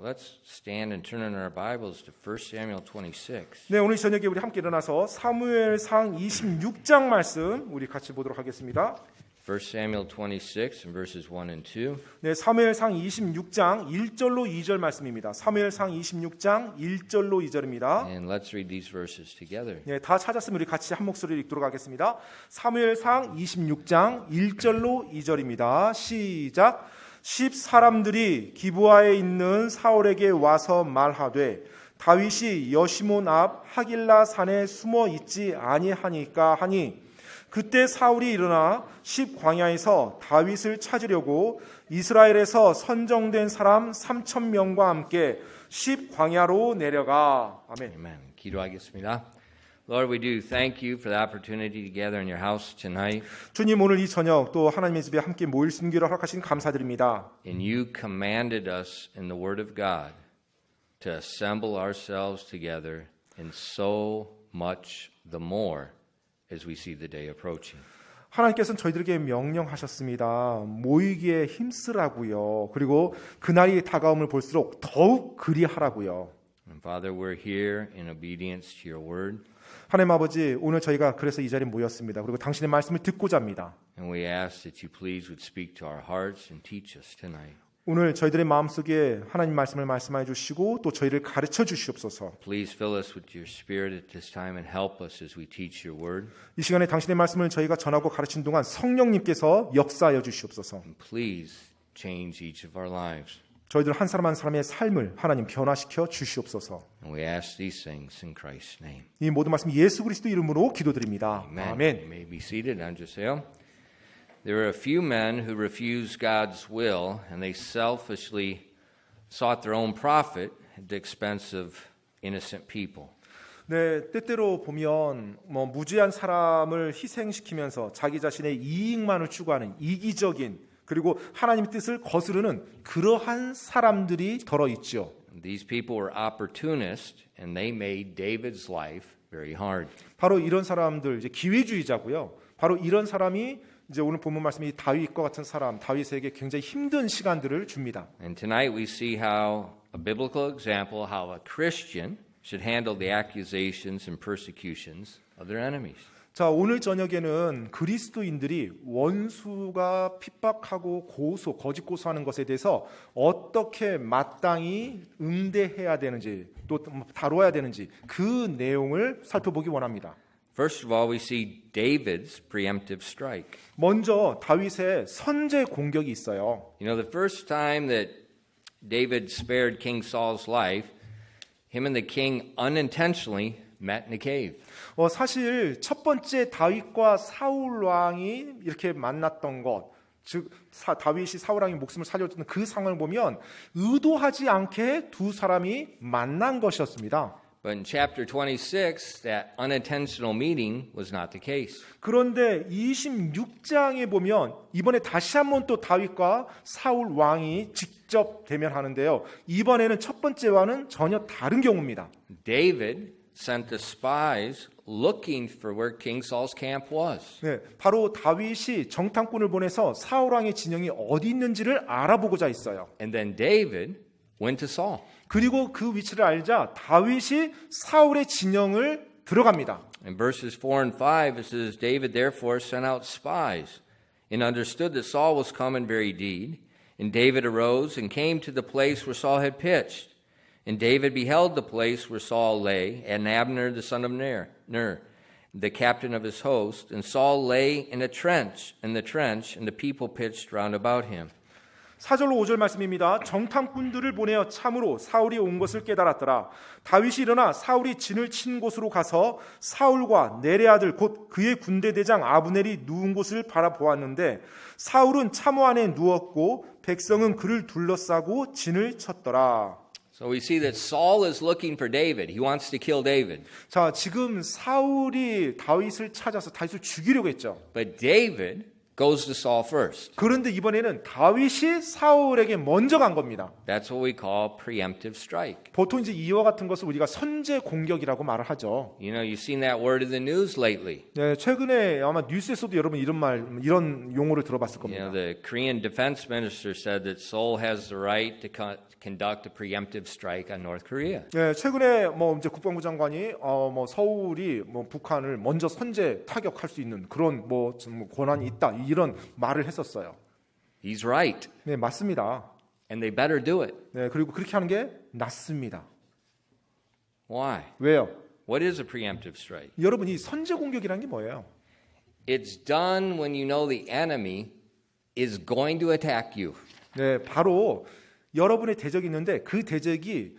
Let's stand and turn in our Bibles to 1 Samuel 26. 네, 오늘 저녁에 우리 함께 일어나서 사무엘상 26장 말씀 우리 같이 보도록 하겠습니다. 1 Samuel 26 and verses 1 and 2. 네, 사무엘상 26장 1절로 2절 말씀입니다. 사무엘상 26장 1절로 2절입니다. And let's read these verses together. 네, 다 찾았으면 우리 같이 한 목소리로 읽도록 하겠습니다. 사무엘상 26장 1절로 2절입니다. 시작. 10사람들이 기브아에 있는 사울에게 와서 말하되 다윗이 여시몬 앞 하길라 산에 숨어 있지 아니하니까 하니 그때 사울이 일어나 10광야에서 다윗을 찾으려고 이스라엘에서 선정된 사람 3,000명과 함께 10광야로 내려가. 아멘. Amen. 기도하겠습니다. Lord, we do thank you for the opportunity to gather in your house tonight. 주님, 오늘 이 저녁 또 하나님의 집에 함께 모일 수 있는 기회를 허락하신 감사드립니다. And you commanded us in the Word of God to assemble ourselves together and so much the more as we see the day approaching. 하나님께서는 저희들에게 명령하셨습니다. 모이기에 힘쓰라고요. 그리고 그날이 다가옴을 볼수록 더욱 그리하라고요. And Father, we're here in obedience to your word. 하나님 아버지, 오늘 저희가 그래서 이 자리에 모였습니다. 그리고 당신의 말씀을 듣고자 합니다. And we ask that you please would speak to our hearts and teach us tonight. 오늘 저희들의 마음속에 하나님 말씀을 말씀해 주시고 또 저희를 가르쳐 주시옵소서. Please fill us with your spirit at this time and help us as we teach your word. 이 시간에 당신의 말씀을 저희가 전하고 가르치는 동안 성령님께서 역사하여 주시옵소서. And please change each of our lives. 저희들 한 사람 한 사람의 삶을 하나님 변화시켜 주시옵소서. And we ask these things in Christ's name. 이 모든 말씀 예수 그리스도 이름으로 기도드립니다. Amen. 아멘. You may be seated. 앉으세요. There are a few men who refused God's will and they selfishly sought their own profit at the expense of innocent people. 네, 때때로 보면 무지한 사람을 희생시키면서 자기 자신의 이익만을 추구하는 이기적인 그리고 하나님의 뜻을 거스르는 그러한 사람들이 더러 있죠. These people were opportunists and they made David's life very hard. 바로 이런 사람들 이제 기회주의자고요. 바로 이런 사람이 이제 오늘 본문 말씀이 다윗과 같은 사람, 다윗에게 굉장히 힘든 시간들을 줍니다. And tonight we see how a biblical example how a Christian should handle the accusations and persecutions of their enemies. 자, 오늘 저녁에는 그리스도인들이 원수가 핍박하고 거짓 고소하는 것에 대해서 어떻게 마땅히 응대해야 되는지 또 다뤄야 되는지 그 내용을 살펴보기 원합니다. First of all, we see David's preemptive strike. 먼저 다윗의 선제 공격이 있어요. You know, the first time that David spared King Saul's life, him and the king unintentionally met in a cave. 사실 첫 번째 다윗과 사울 왕이 이렇게 만났던 것, 즉 다윗이 사울 왕의 목숨을 살려줬던 그 상황을 보면 의도하지 않게 두 사람이 만난 것이었습니다. But in chapter 26, that unintentional meeting was not the case. 그런데 26장에 보면 이번에 다시 한번 또 다윗과 사울 왕이 직접 대면하는데요. 이번에는 첫 번째와는 전혀 다른 경우입니다. David sent the spies looking for where King Saul's camp was. 네, 바로 다윗이 정탐꾼을 보내서 사울 왕의 진영이 어디 있는지를 알아보고자 했어요. And then David went to Saul. 그리고 그 위치를 알자 다윗이 사울의 진영을 들어갑니다. In verses 4 and 5, it says, David therefore sent out spies and understood that Saul was come in very deed. And David arose and came to the place where Saul had pitched. And David beheld the place where Saul lay, and Abner the son of Ner, the captain of his host. And Saul lay in the trench, and the people pitched round about him. 4절로 5절 말씀입니다. 정탐꾼들을 보내어 참으로 사울이 온 것을 깨달았더라. 다윗이 일어나 사울이 진을 친 곳으로 가서 사울과 넬의 아들 곧 그의 군대 대장 아브넬이 누운 곳을 바라보았는데 사울은 참호 안에 누웠고 백성은 그를 둘러싸고 진을 쳤더라. So we see that Saul is looking for David. He wants to kill David. 자, 지금 사울이 다윗을 찾아서 다윗을 죽이려고 했죠. But David goes to Saul first. 그런데 이번에는 다윗이 사울에게 먼저 간 겁니다. That's what we call preemptive strike. 보통 이제 이와 같은 것을 우리가 선제 공격이라고 말을 하죠. You know, you've seen that word in the news lately. 네, 최근에 아마 뉴스에서도 여러분 이런 용어를 들어봤을 You know, 겁니다. the Korean defense minister said that Seoul has the right to conduct a preemptive strike on North Korea. 네, 최근에 뭐 이제 국방부 장관이 뭐 서울이 뭐 북한을 먼저 선제 타격할 수 있는 그런 뭐 권한이 있다 이런 말을 했었어요. He's right, 네, 맞습니다. and they better do it. 네, 그리고 그렇게 하는 게 낫습니다. Why? 왜요? What is a preemptive strike? 여러분 이 선제 공격이라는 게 뭐예요? It's done when you know the enemy is going to attack you. 네, 바로 여러분의 대적이 있는데 그 대적이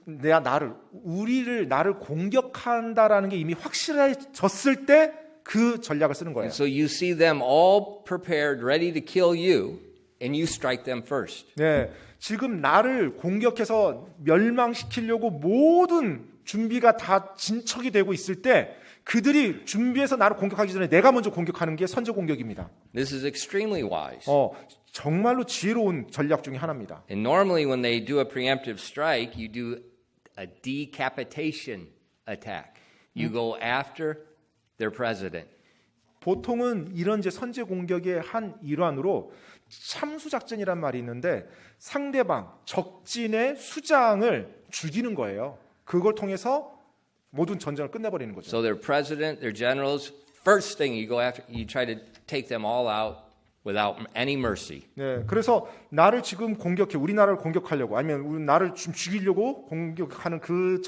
나를 공격한다라는 게 이미 확실해졌을 때 그 전략을 쓰는 거예요. And so you see them all prepared, ready to kill you, and you strike them first. 네, 지금 나를 공격해서 멸망시키려고 모든 준비가 다 진척이 되고 있을 때 그들이 준비해서 나를 공격하기 전에 내가 먼저 공격하는 게 선제 공격입니다. This is extremely wise. 정말로 지혜로운 전략 중에 하나입니다. And normally when they do a preemptive strike, you do a decapitation attack. You go after their president. 보통은 이런 이제 선제 공격의 한 일환으로 참수 작전이란 말이 있는데 상대방 적진의 수장을 죽이는 거예요. 그걸 통해서 모든 전쟁을 끝내버리는 거죠. So their president, their generals, first thing you go after, you try to take them all out without any mercy. 네, 그래서 나를 지금 공격해 우리나라를 공격하려고 아니면 나를 좀 죽이려고 공격하는 그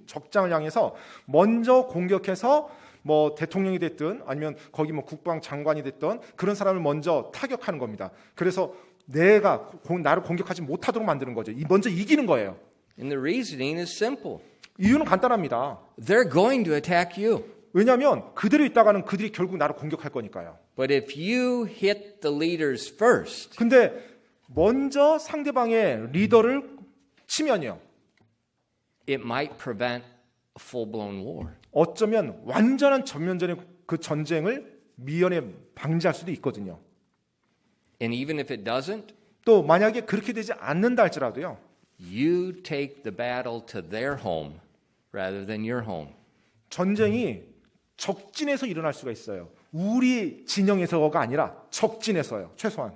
적장을 향해서 먼저 공격해서 뭐 대통령이 됐든 아니면 거기 뭐 국방 장관이 됐든 그런 사람을 먼저 타격하는 겁니다. 그래서 내가 나를 공격하지 못하도록 만드는 거죠. 먼저 이기는 거예요. And the reasoning is simple. 이유는 간단합니다. They're going to attack you. 왜냐하면 그대로 있다가는 그들이 결국 나를 공격할 거니까요. But if you hit the leaders first, 근데 먼저 상대방의 리더를 치면요. it might prevent a full-blown war. 어쩌면 완전한 전면전의 그 전쟁을 미연에 방지할 수도 있거든요. And even if it doesn't, 또 만약에 그렇게 되지 않는다 할지라도요. you take the battle to their home rather than your home. 전쟁이 적진에서 일어날 수가 있어요. 우리 진영에서가 아니라 적진에서요. 최소한.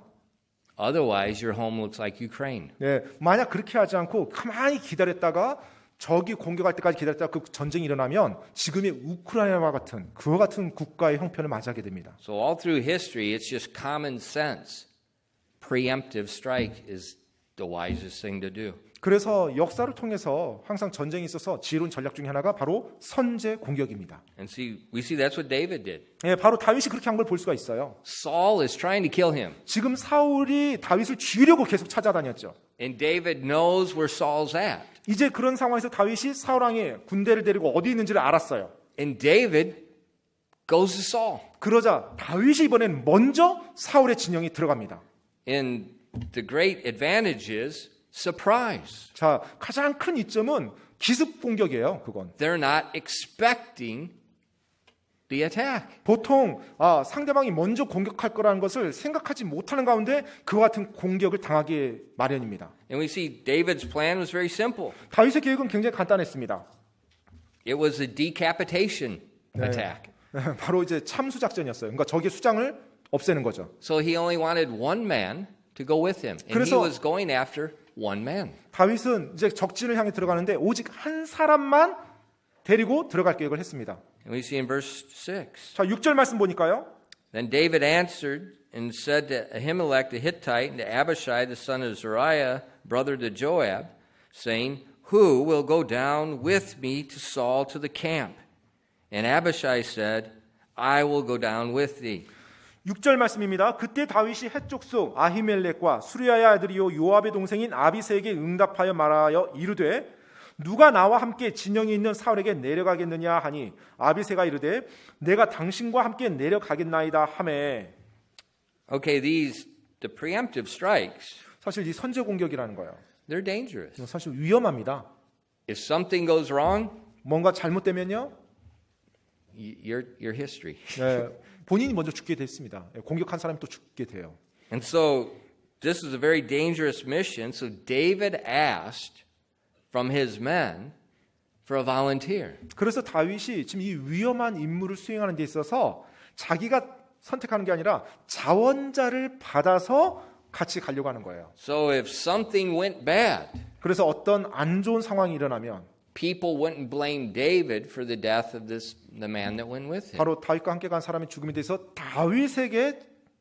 Otherwise, your home looks like Ukraine. 네, 만약 그렇게 하지 않고 가만히 기다렸다가 적이 공격할 때까지 기다렸다가 그 전쟁이 일어나면 지금의 우크라이나와 같은 그와 같은 국가의 형편을 맞이하게 됩니다. So all through history, it's just common sense. Preemptive strike is the wisest thing to do. 그래서 역사를 통해서 항상 전쟁에 있어서 지혜로운 전략 중에 하나가 바로 선제 공격입니다. And we see that's what David did. 네, 바로 다윗이 그렇게 한 걸 볼 수가 있어요. Saul is trying to kill him. 지금 사울이 다윗을 죽이려고 계속 찾아다녔죠. And David knows where Saul's at. 이제 그런 상황에서 다윗이 사울 왕의 군대를 데리고 어디 있는지를 알았어요. And David goes to Saul. 그러자 다윗이 이번엔 먼저 사울의 진영에 들어갑니다. And the great advantage is surprise. 자, 가장 큰 이점은 기습 공격이에요. 그건. They're not expecting the attack. 보통 상대방이 먼저 공격할 거라는 것을 생각하지 못하는 가운데 그와 같은 공격을 당하기 마련입니다. And we see David's plan was very simple. 다윗의 계획은 굉장히 간단했습니다. It was a decapitation attack. 바로 이제 참수 작전이었어요. 그러니까 적의 수장을 없애는 거죠. So he only wanted one man to go with him. And he 그래서- was going after one man. 다윗은 이제 적진을 향해 들어가는데 오직 한 사람만 데리고 들어갈 계획을 했습니다. And we see in verse 6. 자, 6절 말씀 보니까요. Then David answered and said to Ahimelech the Hittite and to Abishai the son of Zeruiah, brother to Joab, saying, Who will go down with me to Saul to the camp? And Abishai said, I will go down with thee. 6절 말씀입니다. 그때 다윗이 헷족속 아히멜렉과 수리아의 아들이요 요압의 동생인 아비새에게 응답하여 말하여 이르되 누가 나와 함께 진영이 있는 사울에게 내려가겠느냐 하니 아비새가 이르되 내가 당신과 함께 내려가겠나이다 하매. Okay, the preemptive strikes, 사실 이 선제 공격이라는 거예요. they're dangerous. 사실 위험합니다. If something goes wrong, 뭔가 잘못되면요. you're history. 네, 본인이 먼저 죽게 됐습니다. 공격한 사람이 또 죽게 돼요. And so this is a very dangerous mission. So David asked from his men for a volunteer. 그래서 다윗이 지금 이 위험한 임무를 수행하는 데 있어서 자기가 선택하는 게 아니라 자원자를 받아서 같이 가려고 하는 거예요. So if something went bad, 그래서 어떤 안 좋은 상황이 일어나면 people wouldn't blame David for the death of the man that went with him. 바로 다윗과 함께 간 사람의 죽음에 대해서 다윗에게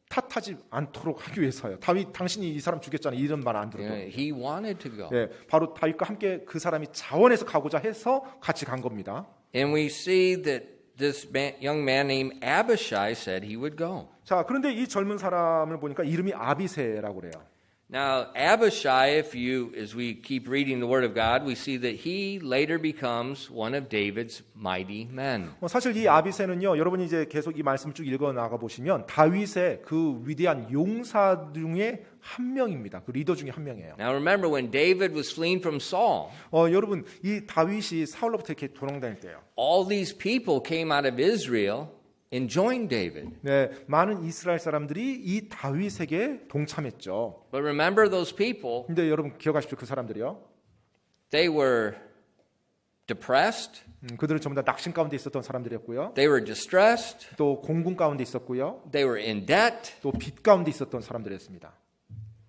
탓하지 않도록 하기 위해서요. 다윗 당신이 이 사람 죽였잖아요. 이런 말 안 들어도. He wanted to go. 네, 바로 다윗과 함께 그 사람이 자원해서 가고자 해서 같이 간 겁니다. And we see that this young man named Abishai said he would go. 자, 그런데 이 젊은 사람을 보니까 이름이 아비새라고 그래요. Now, Abishai, as we keep reading the Word of God, we see that he later becomes one of David's mighty men. 사실 이 아비새는요, 여러분이 이제 계속 이 말씀을 쭉 읽어 나가 보시면 다윗의 그 위대한 용사 중에 한 명입니다. 그 리더 중에 한 명이에요. Now, remember when David was fleeing from Saul, 여러분 이 다윗이 사울로부터 이렇게 도망다닐 때요. all these people came out of Israel and joined David. 네, 많은 이스라엘 사람들이 이 다윗에게 동참했죠. But remember those people, 근데 여러분 기억하십시오. 그 사람들이요. they were depressed, 그들은 전부 다 낙심 가운데 있었던 사람들이었고요. they were distressed, 또 공군 가운데 있었고요. they were in debt, 또 빚 가운데 있었던 사람들이었습니다.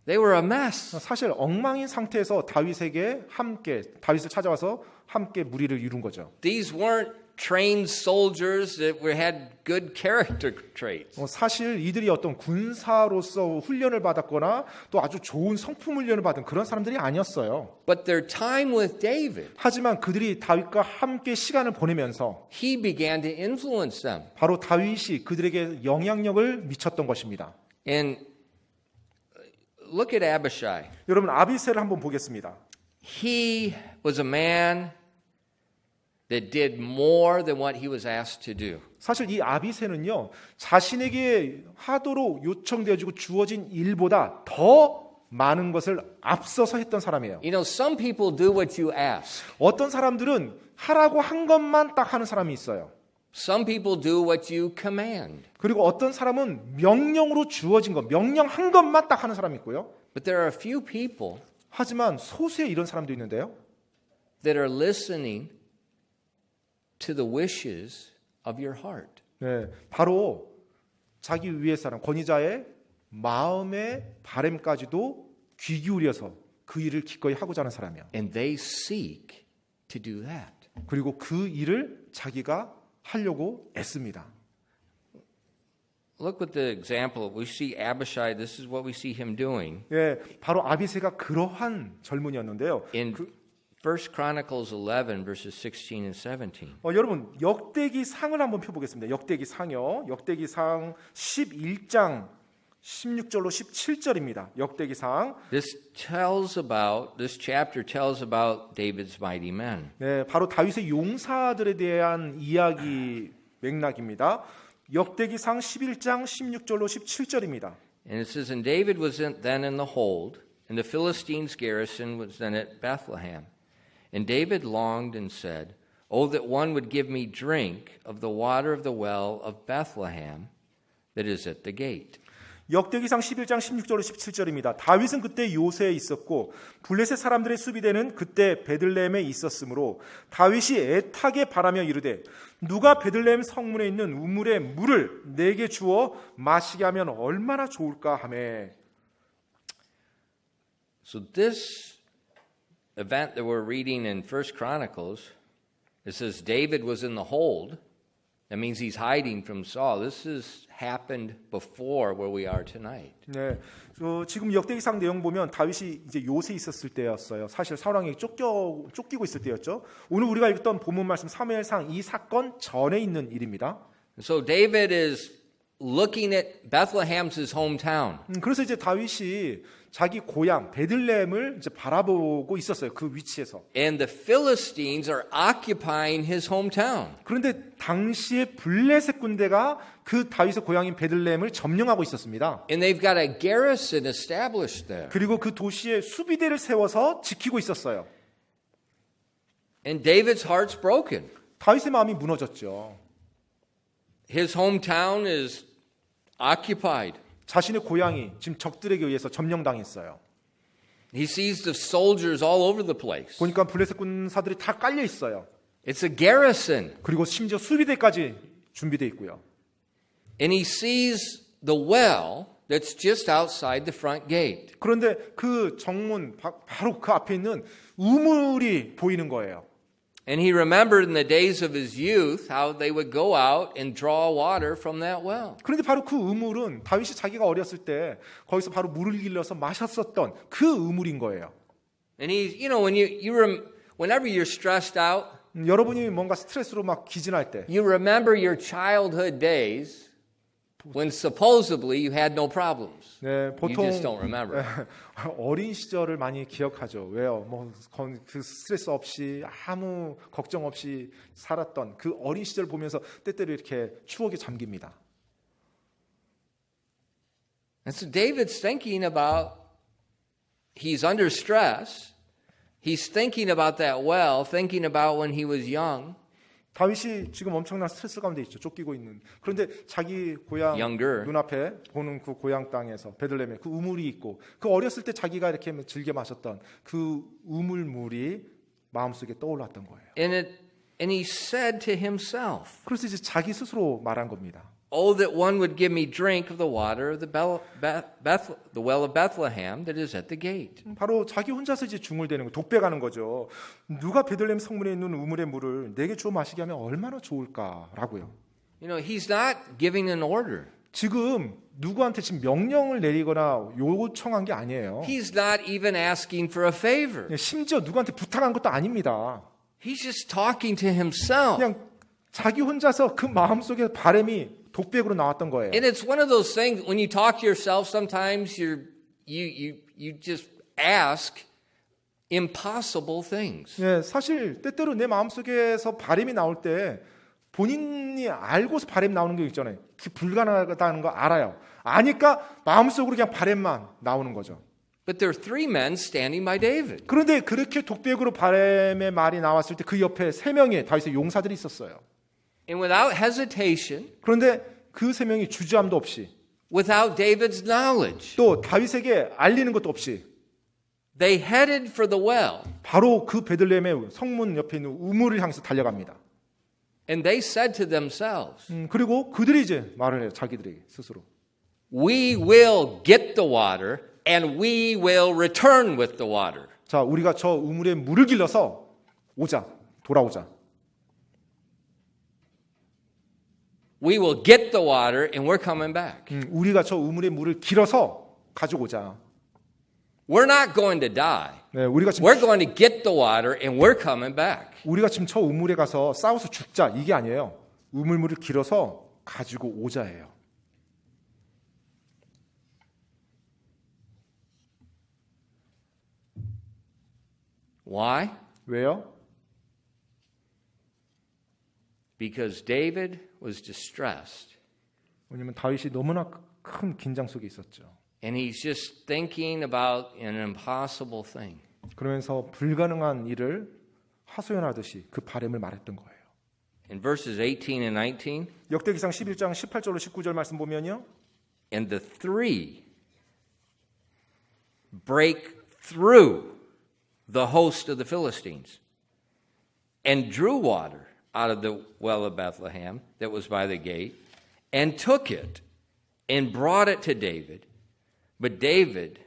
they were a mess. 사실 엉망인 상태에서 다윗에게 함께 다윗을 찾아와서 함께 무리를 이룬 거죠. These weren't trained soldiers that had good character traits. 사실 이들이 어떤 군사로서 훈련을 받았거나 또 아주 좋은 성품 훈련을 받은 그런 사람들이 아니었어요. But their time with David, 하지만 그들이 다윗과 함께 시간을 보내면서 he began to influence them. 바로 다윗이 그들에게 영향력을 미쳤던 것입니다. And look at Abishai. 여러분 아비새를 한번 보겠습니다. He was a man that did more than what he was asked to do. 사실 이 아비새는요, 자신에게 하도록 요청되어지고 주어진 일보다 더 많은 것을 앞서서 했던 사람이에요. You know, some people do what you ask. 어떤 사람들은 하라고 한 것만 딱 하는 사람이 있어요. Some people do what you command. 그리고 어떤 사람은 명령으로 주어진 것, 명령한 것만 딱 하는 사람이 있고요. But there are a few people 하지만 소수의 이런 사람도 있는데요. that are listening to the wishes of your heart. 네, 바로 자기 위의 사람, 권위자의 마음의 바람까지도 귀 기울여서 그 일을 기꺼이 하고자 하는 사람이야. And they seek to do that. 그리고 그 일을 자기가 하려고 애씁니다. Look at the example. We see Abishai. This is what we see him doing. 예, 바로 아비새가 그러한 젊은이였는데요. In 1 Chronicles 11 verses 16 and 17. 여러분 역대기 상을 한번 펴보겠습니다. 역대기 상요. 역대기 상 11장 16절로 17절입니다. 역대기 상. This chapter tells about David's mighty men. 네, 바로 다윗의 용사들에 대한 이야기 맥락입니다. 역대기상 11장 16절로 17절입니다. And it says, and David was then in the hold, and the Philistines' garrison was then at Bethlehem. And David longed and said, Oh, that one would give me drink of the water of the well of Bethlehem that is at the gate. 역대기상 11장 16절로 17절입니다. 다윗은 그때 요새에 있었고 블레셋 사람들의 수비대는 그때 베들레헴에 있었으므로 다윗이 애타게 바라며 이르되 누가 베들레헴 성문에 있는 우물의 물을 내게 주어 마시게 하면 얼마나 좋을까 하매. So this event that we're reading in 1 Chronicles, it says David was in the hold. That means he's hiding from Saul. This has happened before where we are tonight. 네, 지금 역대기상 내용 보면 다윗이 이제 요새 있었을 때였어요. 사실 사울왕에게 쫓기고 있을 때였죠. 오늘 우리가 읽던 본문 말씀 사무엘상 이 사건 전에 있는 일입니다. So David is looking at Bethlehem's his hometown. 그래서 이제 다윗이 자기 고향 베들레헴을 이제 바라보고 있었어요. 그 위치에서. And the Philistines are occupying his hometown. 그런데 당시에 블레셋 군대가 그 다윗의 고향인 베들레헴을 점령하고 있었습니다. And they've got a garrison established there. 그리고 그 도시에 수비대를 세워서 지키고 있었어요. And David's heart's broken. 다윗의 마음이 무너졌죠. His hometown is occupied. 자신의 고향이 지금 적들에게 의해서 점령당했어요. He sees the soldiers all over the place. 보니까 블레셋 군사들이 다 깔려 있어요. It's a garrison. 그리고 심지어 수비대까지 준비되어 있고요. And he sees the well that's just outside the front gate. 그런데 그 정문 바로 그 앞에 있는 우물이 보이는 거예요. And he remembered in the days of his youth how they would go out and draw water from that well. 그런데 바로 그 우물은 다윗이 자기가 어렸을 때 거기서 바로 물을 길러서 마셨었던 그 우물인 거예요. And he, when whenever you're stressed out, 여러분이 뭔가 스트레스로 막 기진할 때 you remember your childhood days when supposedly you had no problems. 네, You 보통 just don't remember. 어린 시절을 많이 기억하죠. 왜요? 그 스트레스 없이 아무 걱정 없이 살았던 그 어린 시절 보면서 때때로 이렇게 추억에 잠깁니다. And so David's thinking about, he's under stress. He's thinking about that well, thinking about when he was young. 다윗이 지금 엄청난 스트레스 가운데 있죠. 쫓기고 있는. 그런데 자기 고향 Younger. 눈앞에 보는 그 고향 땅에서 베들레헴에 그 우물이 있고 그 어렸을 때 자기가 이렇게 즐겨 마셨던 그 우물물이 마음속에 떠올랐던 거예요. And he said to himself, 그래서 이제 자기 스스로 말한 겁니다. "Oh, that one would give me drink of the water of the well of Bethlehem that is at the gate." 바로 자기 혼자서 이제 중을대는 거, 독백하는 거죠. 누가 베들레헴 성문에 있는 우물의 물을 내게 주어 마시게 하면 얼마나 좋을까라고요. He's not giving an order. 지금 누구한테 지금 명령을 내리거나 요청한 게 아니에요. He's not even asking for a favor. 심지어 누구한테 부탁한 것도 아닙니다. He's just talking to himself. 그냥 자기 혼자서 그 마음속에 바람이 독백으로 나왔던 거예요. And it's one of those things when you talk to yourself sometimes you just ask impossible things. 예, 사실 때때로 내 마음속에서 바람이 나올 때 본인이 알고서 바람이 나오는 게 있잖아요. 그 불가능하다는 거 알아요. 아니까 마음속으로 그냥 바람만 나오는 거죠. But there are three men standing by David. 그런데 그렇게 독백으로 바람의 말이 나왔을 때 그 옆에 세 명의 다윗의 용사들이 있었어요. And without hesitation, 그런데 그 세 명이 주저함도 없이 without David's knowledge, 또 다윗에게 알리는 것도 없이 they headed for the well. 바로 그 베들레헴의 성문 옆에 있는 우물을 향해서 달려갑니다. And they said to themselves, 그리고 그들이 이제 말을 해요. 자기들에게 스스로. "We will get the water and we will return with the water." 자, 우리가 저 우물에 물을 길러서 돌아오자. We will get the water and we're coming back. 우리가 저 우물에 물을 길어서 가지고 오자. We're not going to die. 네, 우리가 지금 We're going to get the water and we're coming back. 저 우물에 가서 싸워서 죽자 이게 아니에요. 우물물을 길어서 가지고 오자예요. Why? 왜요? Because David was distressed. 왜냐면 다윗이 너무나 큰 긴장 속에 있었죠. And he's just thinking about an impossible thing. 그러면서 불가능한 일을 하소연하듯이 그 바람을 말했던 거예요. In verses 18 and 19, 역대기상 11장 18절로 19절 말씀 보면요. and the three break through the host of the Philistines and drew water out of the well of Bethlehem that was by the gate and took it and brought it to David. But David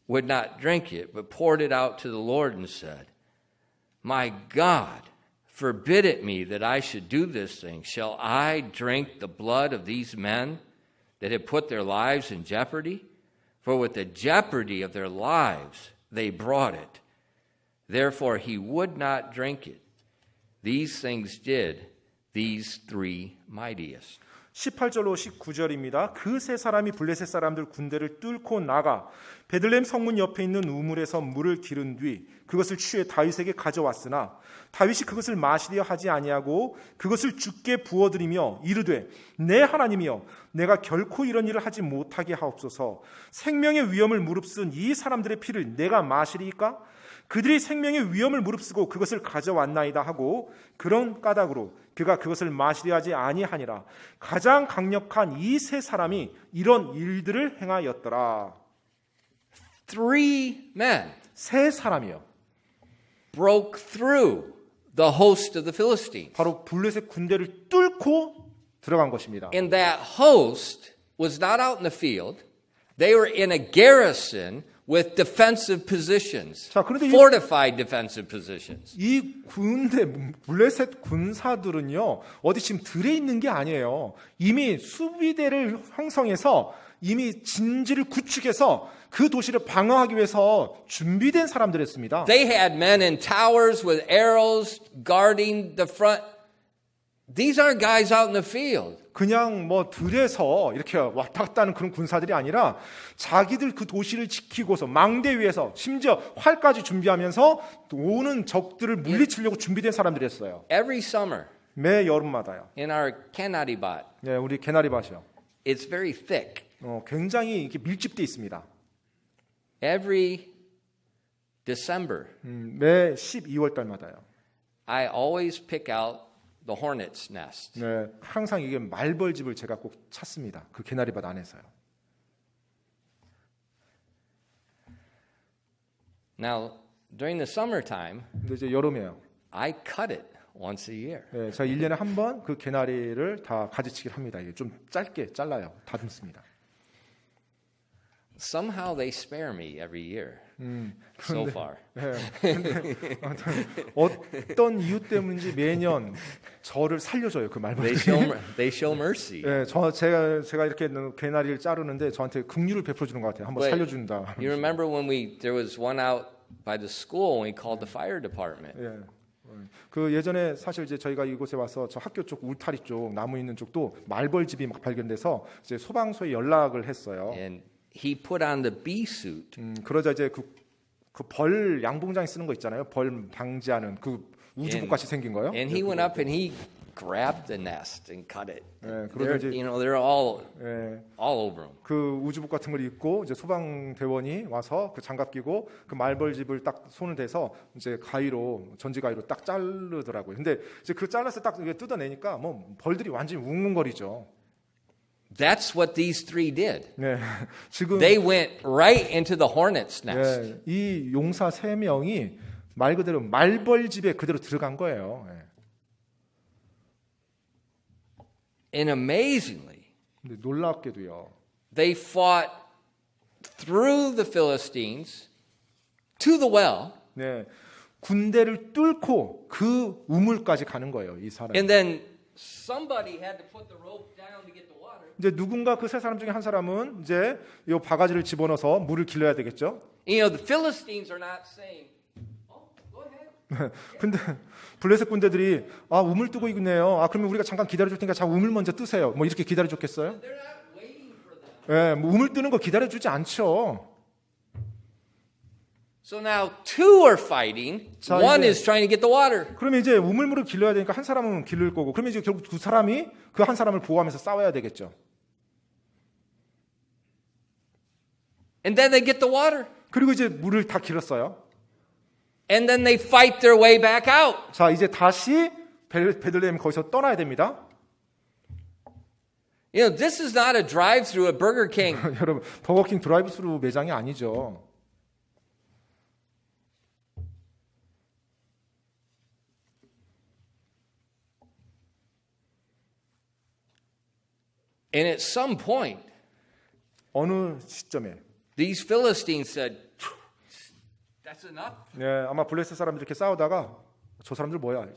would not drink it, but poured it out to the Lord and said, "My God, forbid it me that I should do this thing. Shall I drink the blood of these men that have put their lives in jeopardy? For with the jeopardy of their lives they brought it. Therefore he would not drink it. These things did these three mightiest." 18절로 19절입니다. 그 세 사람이 블레셋 사람들 군대를 뚫고 나가 베들레헴 성문 옆에 있는 우물에서 물을 기른 뒤 그것을 취해 다윗에게 가져왔으나 다윗이 그것을 마시려 하지 아니하고 그것을 주께 부어드리며 이르되 내 하나님이여 내가 결코 이런 일을 하지 못하게 하옵소서. 생명의 위험을 무릅쓴 이 사람들의 피를 내가 마시리이까? 그들이 생명의 위험을 무릅쓰고 그것을 가져왔나이다 하고 그런 까닭으로 그가 그것을 마시려 하지 아니하니라. 가장 강력한 이 세 사람이 이런 일들을 행하였더라. 3 men 세 사람이요. broke through the host of the Philistines. 바로 블레셋 군대를 뚫고 들어간 것입니다. And that host was not out in the field. They were in a garrison with defensive positions, 자, 그런데 fortified defensive positions. 이 군대 블레셋 군사들은요 어디 지금 들에 있는 게 아니에요. 이미 수비대를 형성해서 이미 진지를 구축해서 그 도시를 방어하기 위해서 준비된 사람들이었습니다. They had men in towers with arrows guarding the front. These aren't guys out in the field. 그냥 뭐 들에서 이렇게 왔다 갔다 하는 그런 군사들이 아니라 자기들 그 도시를 지키고서 망대 위에서 심지어 활까지 준비하면서 오는 적들을 물리치려고 준비된 사람들이었어요. Every summer 매 여름마다요. in our Kenaribat, 네, 우리 개나리밭이요. it's very thick. 굉장히 이렇게 밀집돼 있습니다. Every December, 매 12월 달마다요. I always pick out the hornet's nest. 네, 항상 이게 말벌집을 제가 꼭 찾습니다. 그 개나리밭 안에서요. Now, during the summertime, 근데 이제 여름에요. I cut it once a year. 네, 제가 1년에 한 번 그 개나리를 다 가지치기를 합니다. 이게 좀 짧게 잘라요. 다듬습니다. Somehow they spare me every year so far. 네, 근데 어떤 이유 때문인지 매년 저를 살려줘요. 그 말벌들이. They show mercy. 네, 제가 이렇게 개나리를 자르는데 저한테 긍휼을 베풀어주는 것 같아요. 한번 But 살려준다. You remember when there was one out by the school and we called the fire department. 예. 그 예전에 사실 이제 저희가 이곳에 와서 저 학교 쪽 울타리 쪽 나무 있는 쪽도 말벌집이 막 발견돼서 이제 소방서에 연락을 했어요. And he put on the bee suit. 그러자 이제 그 벌 양봉장에 쓰는 거 있잖아요. 벌 방지하는 그 우주복 같이 생긴 거요. And he went up and he grabbed the nest and cut it. 예, They're, 그러자 이제 they're all 예, over them. 그 우주복 같은 걸 입고 이제 소방대원이 와서 그 장갑 끼고 그 말벌집을 딱 손을 대서 이제 가위로 전지 가위로 딱 자르더라고요. 근데 이제 그 잘라서 딱 이게 뜯어내니까 뭐 벌들이 완전히 웅웅거리죠. That's what these three did. 네, 지금 They went right into the hornet's nest. 네, 이 용사 3명이 말 그대로 말벌집에 그대로 들어간 거예요. 네. And amazingly, 근데 놀랍게도요. they fought through the Philistines to the well. 네, 군대를 뚫고 그 우물까지 가는 거예요. 이 사람. And then somebody had to put the rope down to get the water. 이제 누군가 그 세 사람 중에 한 사람은 이제 이 바가지를 집어넣어서 물을 길러야 되겠죠. You know, the Philistines are not saying, "Oh, go ahead." 근데 블레셋 군대들이 우물 뜨고 있네요. 그러면 우리가 잠깐 기다려 줄 테니까 자 우물 먼저 뜨세요. 뭐 이렇게 기다려 줬겠어요? They're not waiting for them. 예, 뭐 우물 뜨는 거 기다려 주지 않죠. So now two are fighting. 자, One 이제- is trying to get the water. 그러면 이제 우물물을 길러야 되니까 한 사람은 길를 거고 그러면 이제 결국 두 사람이 그 한 사람을 보호하면서 싸워야 되겠죠. And then they get the water. 그리고 이제 물을 다 길었어요. And then they fight their way back out. 자, 이제 다시 베들레헴 거기서 떠나야 됩니다. You know, this is not a drive-through at Burger King. 여러분, 버거킹 드라이브스루 매장이 아니죠. And at some point, 어느 시점에 these Philistines said, "That's enough." 네, 아마 블레셋 사람들이 이렇게 싸우다가 저 사람들 뭐야?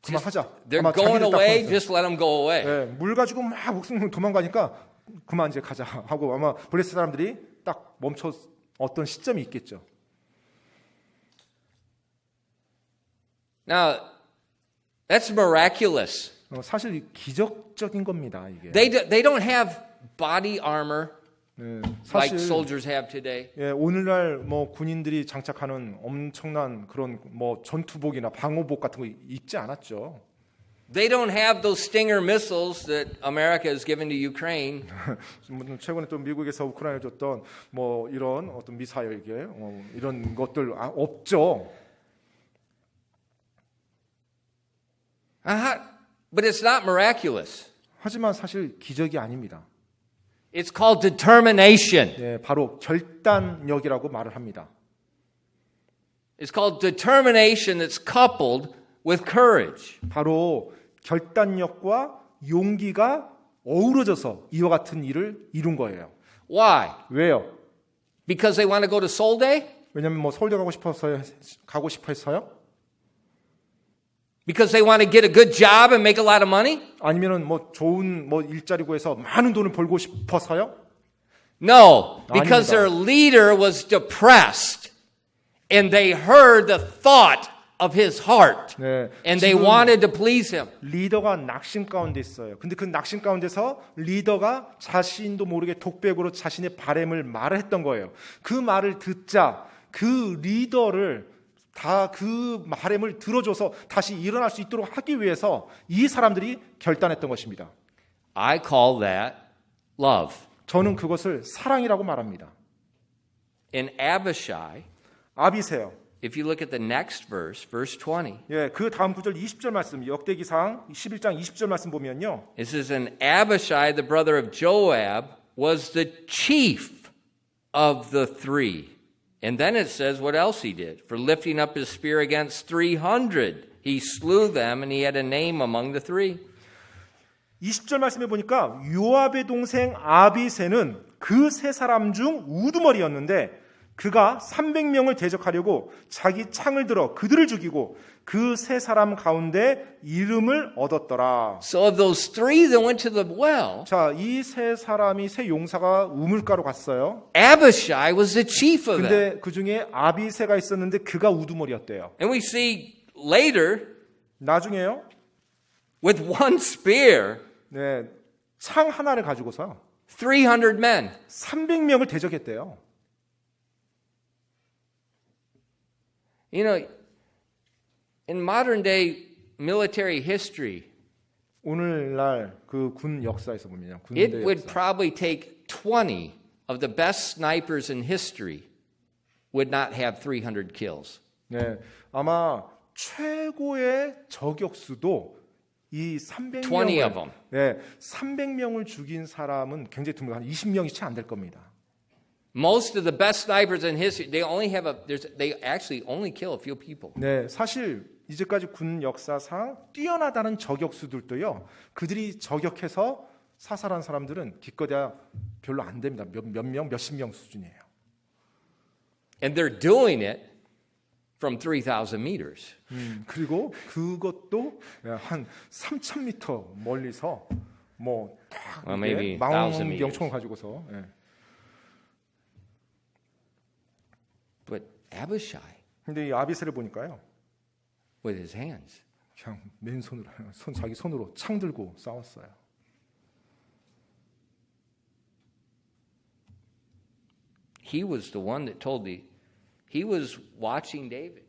그만하자. They're 아마 going 자기들 딱 away. 그랬어요. Just let them go away. 네, 물 가지고 막 목숨 도망가니까 그만 이제 가자 하고 아마 블레셋 사람들이 딱 멈춰 어떤 시점이 있겠죠. Now, that's miraculous. 사실 기적적인 겁니다 이게. They don't have body armor 네, like 사실 soldiers have today. 예, 오늘날 뭐 군인들이 장착하는 엄청난 그런 뭐 전투복이나 방호복 같은 거 입지 않았죠. They don't have those Stinger missiles that America has given to Ukraine. 최근에 또 미국에서 우크라이나에 줬던 뭐 이런 어떤 미사일 이런 것들 없죠. But it's not miraculous. 하지만 사실 기적이 아닙니다. It's called determination. 예, 바로 결단력이라고 말을 합니다. It's called determination that's coupled with courage. 바로 결단력과 용기가 어우러져서 이와 같은 일을 이룬 거예요. Why? 왜요? Because they want to go to Seoul Day? 왜냐면 뭐 서울대 가고 싶어 했어요? Because they want to get a good job and make a lot of money? 아니면은 뭐 좋은 뭐 일자리 구해서 많은 돈을 벌고 싶어서요? No, because 아닙니다. their leader was depressed and they heard the thought of his heart 네, and they 지금 wanted to please him. 리더가 낙심 가운데 있어요. 근데 그 낙심 가운데서 리더가 자신도 모르게 독백으로 자신의 바램을 말을 했던 거예요. 그 말을 듣자 그 리더를 다 그 바램을 들어줘서 다시 일어날 수 있도록 하기 위해서 이 사람들이 결단했던 것입니다. I call that love. 저는 그것을 사랑이라고 말합니다. In Abishai, 아비세요. if you look at the next verse, verse 20, 예, 그 다음 구절 20절 말씀, 역대기상 11장 20절 말씀 보면요. it says, And Abishai, the brother of Joab, was the chief of the three. And then it says what else he did. For lifting up his spear against 300, he slew them, and he had a name among the three. 20절 말씀에 보니까 요압의 동생 아비새는 그 세 사람 중 우두머리였는데 그가 300명을 대적하려고 자기 창을 들어 그들을 죽이고 그 세 사람 가운데 이름을 얻었더라. So of those three that went to the well, 자, 이 세 사람이 세 용사가 우물가로 갔어요. Abishai was the chief of them. 근데 그 중에 아비새가 있었는데 그가 우두머리였대요. And we see later, 나중에요. with one spear, 네, 창 하나를 가지고서 300 men. 300명을 대적했대요. You know, in modern day military history, 오늘날 그 군 역사에서 보면요. it 군대 would 역사. probably take 20 of the best snipers in history would not have 300 kills. 네, 아마 최고의 저격수도 이 20 of 300명을 them. 네, 300명을 죽인 사람은 굉장히 드물고 한 20명이 채 안 될 겁니다. Most of the best snipers in history, they actually only kill a few people. 네, 사실 이제까지 군 역사상 뛰어나다는 저격수들도요. 그들이 저격해서 사살한 사람들은 기껏해야 별로 안 됩니다. 몇 명, 몇십 명 수준이에요. And they're doing it from 3,000 meters. 그리고 그것도 한 3,000m 멀리서 뭐딱 Well, maybe 1,000 meters. 망원경총을 가지고서. 예. But Abishai, 근데 이 아비새를 보니까요, with his hands, 그냥 맨손으로 자기 손으로 창 들고 싸웠어요. he was the one that he was watching David.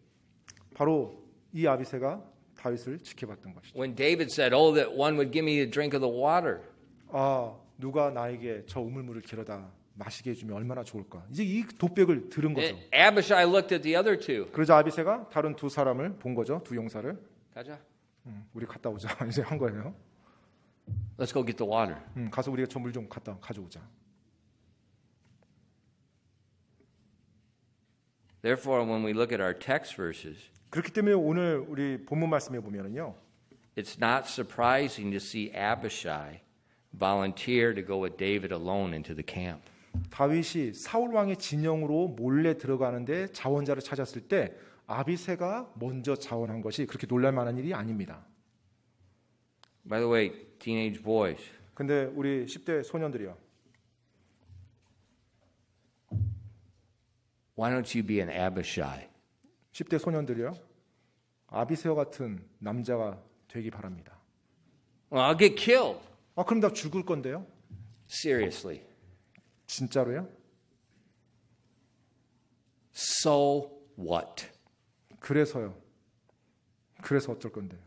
바로 이 아비새가 다윗을 지켜봤던 것이죠. When David said, "Oh, that one would give me a drink of the water." 아, 누가 나에게 저 우물물을 길어다 마시게 해주면 얼마나 좋을까. 이제 이 독백을 들은 거죠. And Abishai looked at the other two. 그러자 아비새가 다른 두 사람을 본 거죠. 두 용사를. 가자. 우리 갔다 오자. 이제 한 거예요. Let's go get the water. 가서 우리가 저 물 좀 갖다 가져오자. Therefore, when we look at our text verses, 그렇기 때문에 오늘 우리 본문 말씀에 보면은요. it's not surprising to see Abishai volunteer to go with David alone into the camp. 다윗이 사울 왕의 진영으로 몰래 들어가는데 자원자를 찾았을 때 아비새가 먼저 자원한 것이 그렇게 놀랄 만한 일이 아닙니다. By the way, teenage boys, 근데 우리 10대 소년들이요. why don't you be an Abishai? 10대 소년들이요. 아비새와 같은 남자가 되기 바랍니다. Well, I'll get killed. 아, 그럼 나 죽을 건데요? Seriously. 진짜로요? So what? 그래서요. 그래서 어쩔 건데요?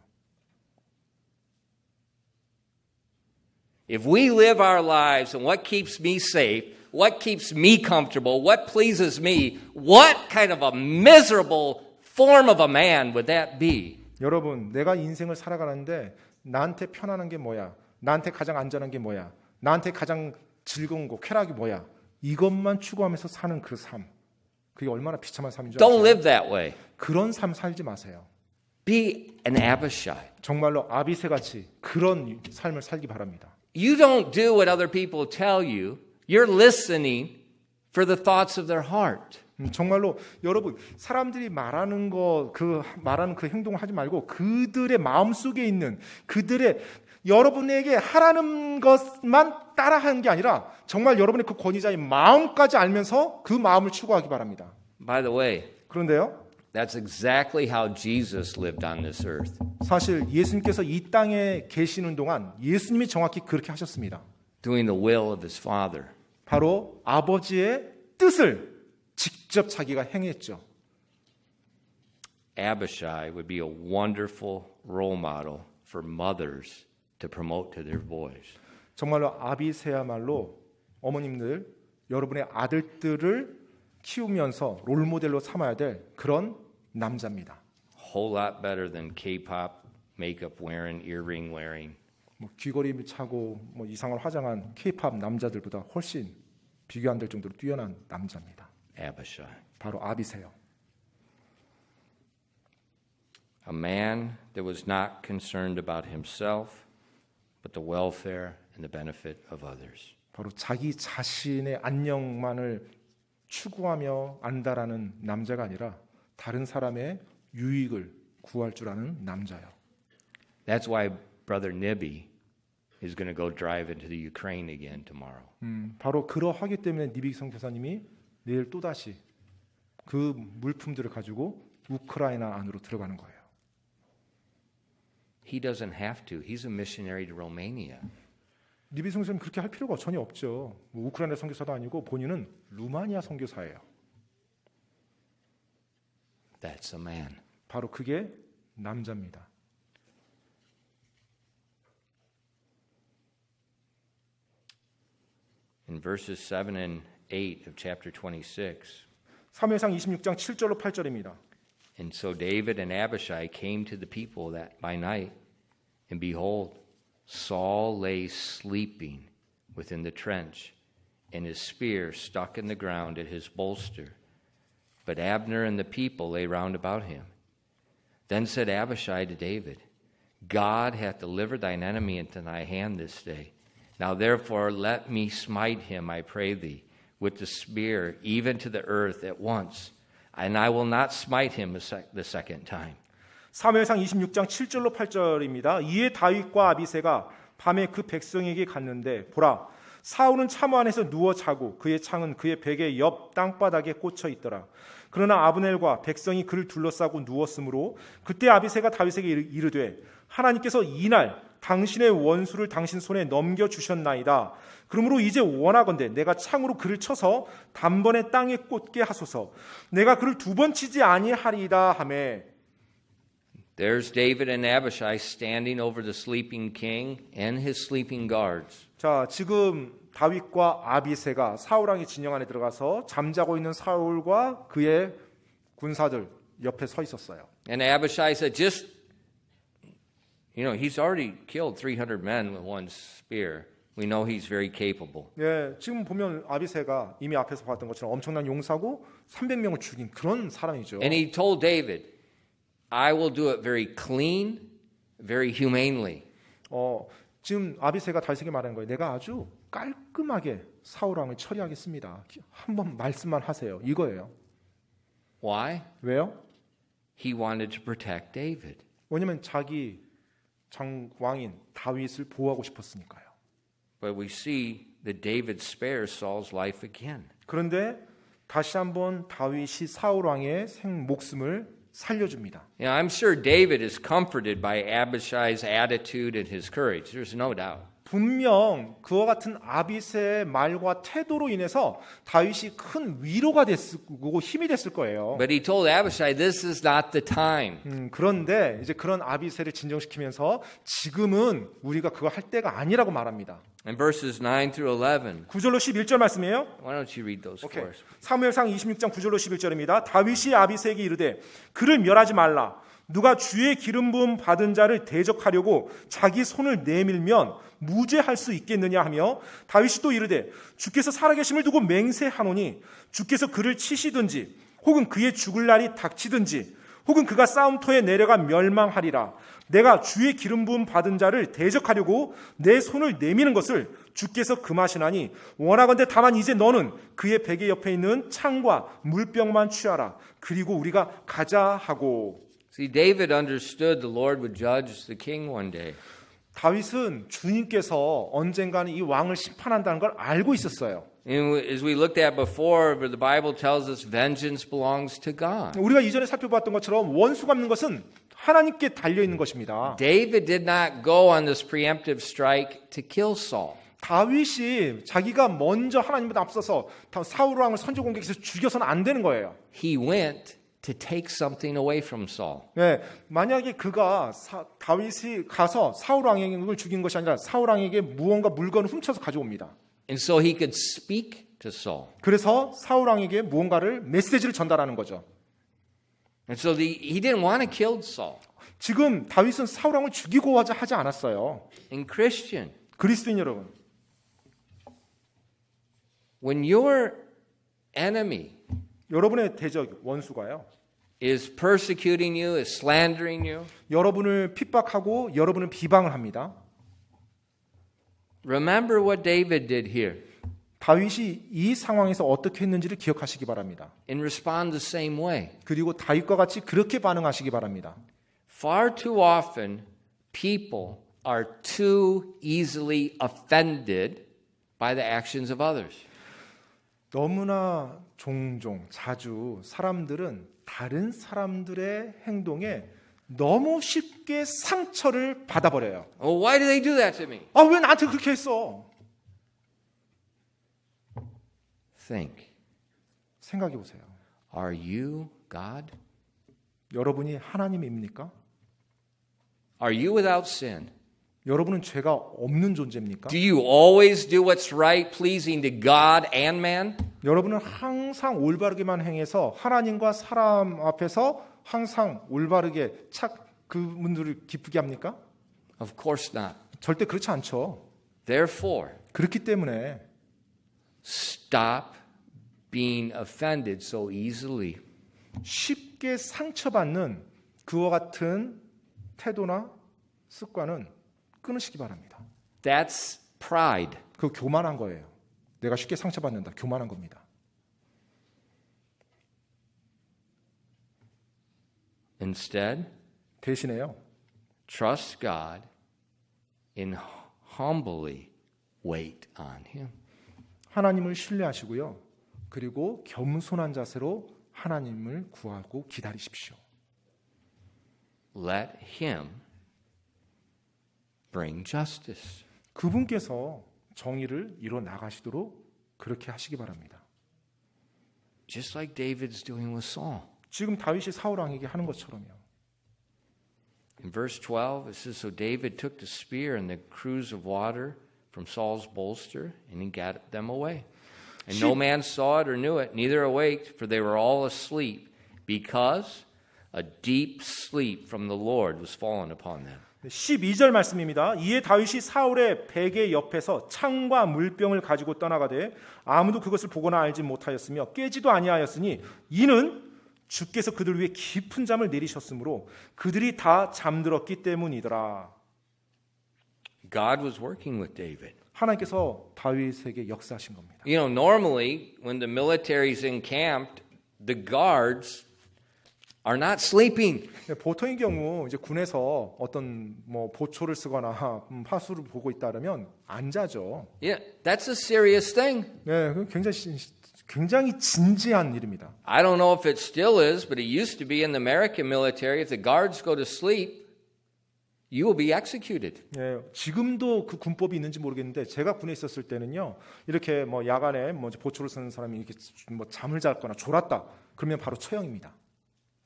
If we live our lives and what keeps me safe, what keeps me comfortable, what pleases me, what kind of a miserable form of a man would that be? 여러분, 내가 인생을 살아가는데 나한테 편안한 게 뭐야? 나한테 가장 안전한 게 뭐야? 나한테 가장 즐거운 거, 쾌락이 뭐야? 이것만 추구하면서 사는 그 삶. 그게 얼마나 비참한 삶인 줄 Don't 아세요? live that way. 그런 삶 살지 마세요. Be an Abishai. 정말로 아비새같이 그런 삶을 살기 바랍니다. You don't do what other people tell you. You're listening for the thoughts of their heart. 정말로 여러분 사람들이 말하는 말하는 그 행동을 하지 말고 그들의 마음속에 있는 그들의 여러분에게 하라는 것만 따라하는 게 아니라 정말 여러분의 그 권위자의 마음까지 알면서 그 마음을 추구하기 바랍니다. By the way, 그런데요. that's exactly how Jesus lived on this earth. 사실 예수님께서 이 땅에 계시는 동안 예수님이 정확히 그렇게 하셨습니다. Doing the will of his Father. 바로 아버지의 뜻을 직접 자기가 행했죠. Abishai would be a wonderful role model for mothers to promote to their boys. 정말로 아비새야말로 어머님들 여러분의 아들들을 키우면서 롤모델로 삼아야 될 그런 남자입니다. Whole lot better than K-pop makeup wearing, earring wearing. 귀걸이 차고 이상을 화장한 K-팝 남자들보다 훨씬 비교 안 될 정도로 뛰어난 남자입니다. Abishai. 바로 아비새요. A man that was not concerned about himself, but the welfare and the benefit of others. 바로 자기 자신의 안녕만을 추구하며 안다라는 남자가 아니라 다른 사람의 유익을 구할 줄 아는 남자요. That's why Brother Nibby is going to go drive into the Ukraine again tomorrow. 바로 그러하기 때문에 니빅 선교사님이 내일 또다시 그 물품들을 가지고 우크라이나 안으로 들어가는 거예요. He doesn't have to. He's a missionary to Romania. 니빅 선교사님 그렇게 할 필요가 전혀 없죠. 우크라이나 선교사도 아니고 본인은 루마니아 선교사예요. That's a man. 바로 그게 남자입니다. In verses 7 and 8 of chapter 26, 사무엘상 26장 7절로 8절입니다. and so David and Abishai came to the people that by night, and behold, Saul lay sleeping within the trench, and his spear stuck in the ground at his bolster. But Abner and the people lay round about him. Then said Abishai to David, God hath delivered thine enemy into thy hand this day. Now therefore let me smite him, I pray thee, with the spear, even to the earth at once, and I will not smite him the second time. 사무엘상 26장 7절로 8절입니다. 이에 다윗과 아비새가 밤에 그 백성에게 갔는데 보라 사울은 참 안에서 누워 자고 그의 창은 그의 베개 옆 땅바닥에 꽂혀 있더라. 그러나 아브넬과 백성이 그를 둘러싸고 누웠으므로 그때 아비새가 다윗에게 이르되 하나님께서 이날 당신의 원수를 당신 손에 넘겨주셨나이다. 그러므로 이제 원하건대 내가 창으로 그를 쳐서 단번에 땅에 꽂게 하소서. 내가 그를 두 번 치지 아니하리이다 하매. There's David and Abishai standing over the sleeping king and his sleeping guards. 자, 지금 다윗과 아비새가 사울 왕의 진영 안에 들어가서 잠자고 있는 사울과 그의 군사들 옆에 서 있었어요. And Abishai said, he's already killed 300 men with one spear. We know he's very capable. 예, 지금 보면 아비새가 이미 앞에서 봤던 것처럼 엄청난 용사고 300명을 죽인 그런 사람이죠. And he told David, I will do it very clean, very humanely. 지금 아비새가 다윗에게 말하는 거예요. 내가 아주 깔끔하게 사울 왕을 처리하겠습니다. 한번 말씀만 하세요. 이거예요. Why? 왜요? He wanted to protect David. 왜냐면 자기 왕인 다윗을 보호하고 싶었으니까요. But we see that David spares Saul's life again. 그런데 다시 한번 다윗이 사울 왕의 목숨을 살려줍니다. I'm sure David is comforted by Abishai's attitude and his courage. There's no doubt. 분명 그와 같은 아비새의 말과 태도로 인해서 다윗이 큰 위로가 됐고 힘이 됐을 거예요. But he told Abishai, this is not the time. 그런데 이제 그런 아비새를 진정시키면서 지금은 우리가 그거 할 때가 아니라고 말합니다. And verses 9 through 11. 9절로 11절 말씀이에요. Why don't you read those 오케이. for us? 사무엘상 26장 9절로 11절입니다. 다윗이 아비새에게 이르되 그를 멸하지 말라. 누가 주의 기름 부음 받은 자를 대적하려고 자기 손을 내밀면 무죄할 수 있겠느냐 하며 다윗이 또 이르되 주께서 살아계심을 두고 맹세하노니 주께서 그를 치시든지 혹은 그의 죽을 날이 닥치든지 혹은 그가 싸움터에 내려가 멸망하리라. 내가 주의 기름 부음 받은 자를 대적하려고 내 손을 내미는 것을 주께서 금하시나니 원하건대 다만 이제 너는 그의 베개 옆에 있는 창과 물병만 취하라. 그리고 우리가 가자 하고. See, David understood the Lord would judge the king one day. 다윗은 주님께서 언젠가는 이 왕을 심판한다는 걸 알고 있었어요. And as we looked at before, the Bible tells us vengeance belongs to God. 우리가 이전에 살펴봤던 것처럼 원수 갚는 것은 하나님께 달려 있는 것입니다. David did not go on this preemptive strike to kill Saul. 다윗이 자기가 먼저 하나님보다 앞서서 사울 왕을 선제 공격해서 죽여서는 안 되는 거예요. He went to take something away from Saul. 네, 만약에 그가 다윗이 가서 사울 왕을 죽인 것이 아니라 사울 왕에게 무언가 물건을 훔쳐서 가져옵니다. And so he could speak to Saul. 그래서 사울 왕에게 무언가를 메시지를 전달하는 거죠. And so he didn't want to kill Saul. 지금 다윗은 사울 왕을 죽이고 하지 않았어요. And Christian, 그리스도인 여러분, when your enemy 여러분의 대적 원수가요, is persecuting you, is slandering you, 여러분을 핍박하고 여러분을 비방을 합니다. remember what David did here 다윗이 이 상황에서 어떻게 했는지를 기억하시기 바랍니다. and respond the same way. 그리고 다윗과 같이 그렇게 반응하시기 바랍니다. Far too often, people are too easily offended by the actions of others. 너무나 종종 자주 사람들은 다른 사람들의 행동에 너무 쉽게 상처를 받아버려요. Oh, why do they do that to me? 아, 왜 나한테 그렇게 했어? Think, 생각해 보세요. are you God? 여러분이 하나님입니까? Are you without sin? 여러분은 죄가 없는 존재입니까? Do you always do what's right, pleasing to God and man? 여러분은 항상 올바르게만 행해서 하나님과 사람 앞에서 항상 올바르게 그분들을 기쁘게 합니까? Of course not. 절대 그렇지 않죠. Therefore, 그렇기 때문에 stop being offended so easily. 쉽게 상처받는 그와 같은 태도나 습관은 끊으시기 바랍니다. That's pride. 그거 교만한 거예요. 내가 쉽게 상처받는다. 교만한 겁니다. Instead, 대신에요. trust God and humbly wait on Him. 하나님을 신뢰하시고요. 그리고 겸손한 자세로 하나님을 구하고 기다리십시오. Let Him bring justice. 그분께서 정의를 이뤄 나가시도록 그렇게 하시기 바랍니다. Just like David's doing with Saul. 지금 다윗이 사울 왕에게 하는 것처럼요. In verse 12, it says, So David took the spear and the cruse of water from Saul's bolster, and he got them away. And no man saw it or knew it, neither awaked, for they were all asleep, because a deep sleep from the Lord was fallen upon them. 12절 말씀입니다. 이에 다윗이 사울의 베개 옆에서 창과 물병을 가지고 떠나가되 아무도 그것을 보거나 알지 못하였으며 깨지도 아니하였으니 이는 주께서 그들 위에 깊은 잠을 내리셨으므로 그들이 다 잠들었기 때문이더라. God was working with David. 하나님께서 다윗에게 역사하신 겁니다. You know, normally when the military's encamped, the guards are not sleeping. 보통의 경우 이제 군에서 어떤 보초를 쓰거나 파수를 보고 있다 그러면 안 자죠. Yeah, that's a serious thing. 네, 굉장히 진지한 일입니다. I don't know if it still is, but it used to be in the American military. If the guards go to sleep, you will be executed. 예, 지금도 그 군법이 있는지 모르겠는데 제가 군에 있었을 때는요. 이렇게 야간에 보초를 쓰는 사람이 이렇게 잠을 잤거나 졸았다. 그러면 바로 처형입니다.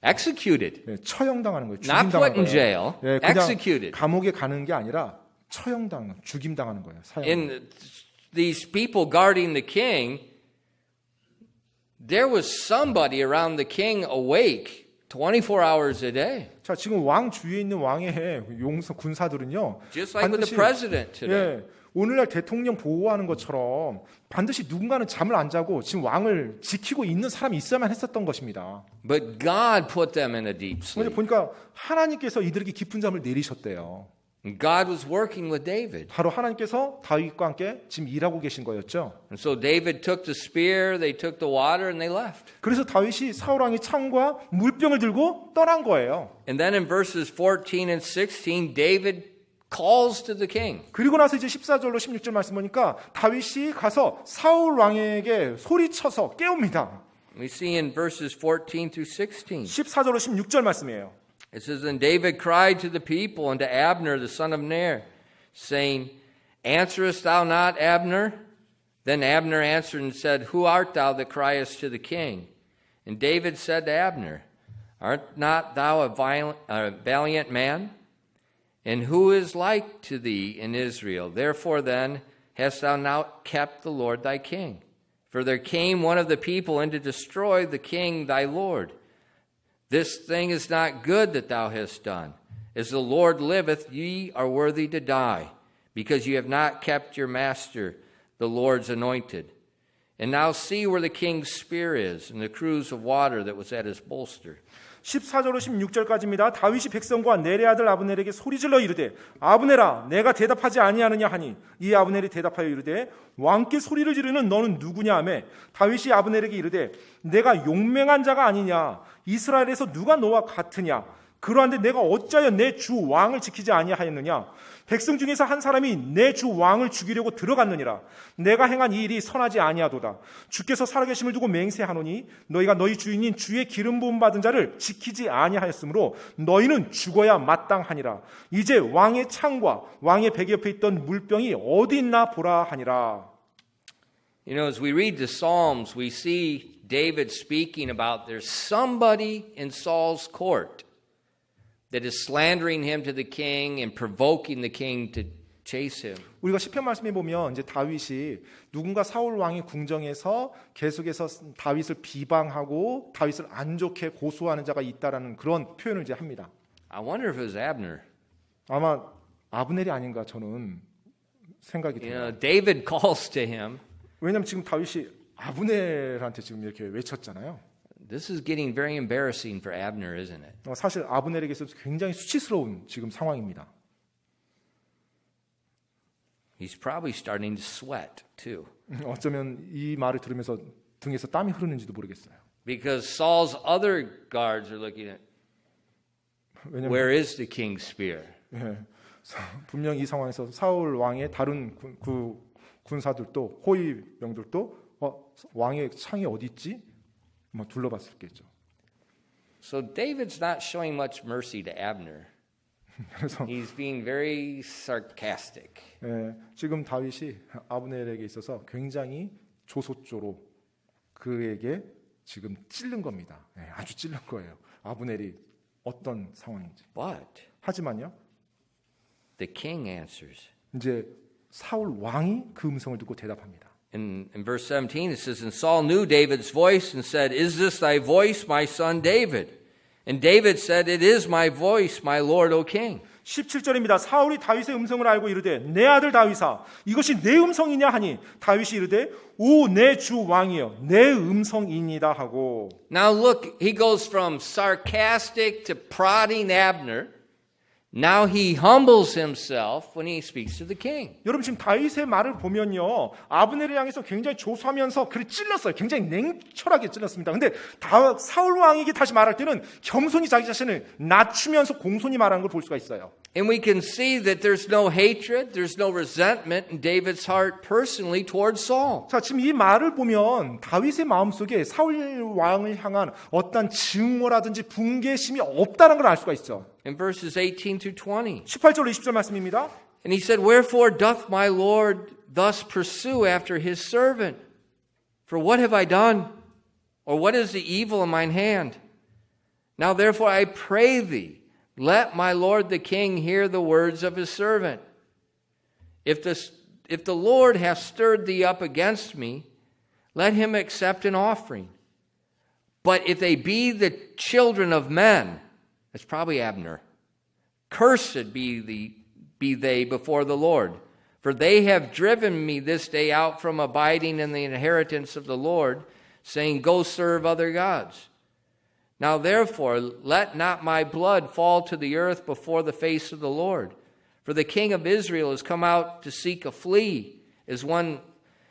Executed. 예, 처형당하는 거예요. Not put 죽임당하는 in 거예요. jail. 예, 그냥 Executed. 감옥에 가는 게 아니라 처형당하는, 죽임당하는 거예요. 사형. In these people guarding the king, there was somebody around the king awake 24 hours a day. 자, 지금 왕 주위에 있는 왕의 용사 군사들은요. Just like with the president today. 예, 오늘날 대통령 보호하는 것처럼 반드시 누군가는 잠을 안 자고 지금 왕을 지키고 있는 사람이 있어야만 했었던 것입니다. But God put them in a deep 근데 sleep. 보니까 하나님께서 이들에게 깊은 잠을 내리셨대요. And God was working with David. 바로 하나님께서 다윗과 함께 지금 일하고 계신 거였죠. And so David took the spear, they took the water, and they left. 그래서 다윗이 사울 왕의 창과 물병을 들고 떠난 거예요. And then in verses 14 and 16, David calls to the king. 그리고 나서 이제 14절로 16절 말씀 보니까 다윗이 가서 사울 왕에게 소리쳐서 깨웁니다. We see in verses 14 through 16. 14절로 16절 말씀이에요. It says, And David cried to the people and to Abner, the son of Ner, saying, Answerest thou not, Abner? Then Abner answered and said, Who art thou that criest to the king? And David said to Abner, Art not thou a valiant man? And who is like to thee in Israel? Therefore then hast thou not kept the Lord thy king. For there came one of the people in to destroy the king thy Lord. This thing is not good that thou hast done. As the Lord liveth, ye are worthy to die, because you have not kept your master, the Lord's anointed. And now see where the king's spear is, and the cruse of water that was at his bolster. 14절로 16절까지입니다. 다윗이 백성과 네레 아들 아브넬에게 소리질러 이르되 아브넬아 내가 대답하지 아니하느냐 하니 이 아브넬이 대답하여 이르되 왕께 소리를 지르는 너는 누구냐 하매 다윗이 아브넬에게 이르되 내가 용맹한 자가 아니냐 이스라엘에서 누가 너와 같으냐 그러한데 내가 어찌하여 내 주 왕을 지키지 아니하였느냐 백성 중에서 한 사람이 내 주 왕을 죽이려고 들어갔느니라 내가 행한 이 일이 선하지 아니하도다 주께서 살아계심을 두고 맹세하노니 너희가 너희 주인인 주의 기름 부음 받은 자를 지키지 아니하였으므로 너희는 죽어야 마땅하니라 이제 왕의 창과 왕의 베개 옆에 있던 물병이 어디 있나 보라 하니라. You know, as we read the Psalms, we see David speaking about there's somebody in Saul's court that is slandering him to the king and provoking the king to chase him. 우리가 시편 말씀에 보면 이제 다윗이 누군가 사울 왕의 궁정에서 계속해서 다윗을 비방하고 다윗을 안 좋게 고소하는 자가 있다라는 그런 표현을 이제 합니다. I wonder if it was Abner. 아마 아브넬이 아닌가 저는 생각이 You 들어요. know, David calls to him. 왜냐하면 지금 다윗이 아브넬한테 지금 이렇게 외쳤잖아요. This is getting very embarrassing for Abner, isn't it? 사실 아브넬에게 있어서 굉장히 수치스러운 지금 상황입니다. He's probably starting to sweat too. 어쩌면 이 말을 들으면서 등에서 땀이 흐르는지도 모르겠어요. Because Saul's other guards are looking at, 왜냐하면 where is the king's spear? 예, 분명 이 상황에서 사울 왕의 다른 군사들도 호위병들도 왕의 창이 어디 있지? 뭐 둘러봤었겠죠. So David's not showing much mercy to Abner. 그래서 He's being very sarcastic. 예, 지금 다윗이 아브넬에게 있어서 굉장히 조소조로 그에게 지금 찔른 겁니다. 예, 아주 찔른 거예요. 아브넬이 어떤 상황인지. But 하지만요, the king answers. 이제 사울 왕이 그 음성을 듣고 대답합니다. In verse 17 it says, And Saul knew David's voice and said, Is this thy voice, my son David? And David said, It is my voice, my lord, O king. 17절입니다. 사울이 다윗의 음성을 알고 이르되 내 아들 다윗아 이것이 내 음성이냐 하니 다윗이 이르되 오 내 주 왕이여 내 음성이니이다 하고. Now look, he goes from sarcastic to prodding Abner. Now he humbles himself when he speaks to the king. 여러분 지금 다윗의 말을 보면요 아브넬을 향해서 굉장히 조소하면서 그를 찔렀어요. 굉장히 냉철하게 찔렀습니다. 근데 사울 왕에게 다시 말할 때는 겸손히 자기 자신을 낮추면서 공손히 말하는 걸 볼 수가 있어요. And we can see that there's no hatred, there's no resentment in David's heart personally towards Saul. 자, 지금 이 말을 보면 다윗의 마음속에 사울 왕을 향한 어떤 증오라든지 분개심이 없다는 걸 알 수가 있죠. In verses 18 through 20. 18절로 20절 말씀입니다. And he said, Wherefore doth my Lord thus pursue after his servant? For what have I done? Or what is the evil in mine hand? Now therefore I pray thee, let my Lord the king hear the words of his servant. If the Lord hath stirred thee up against me, let him accept an offering. But if they be the children of men, it's probably Abner, cursed be they before the Lord. For they have driven me this day out from abiding in the inheritance of the Lord, saying, Go serve other gods. Now therefore, let not my blood fall to the earth before the face of the Lord. For the king of Israel is come out to seek a flea, as when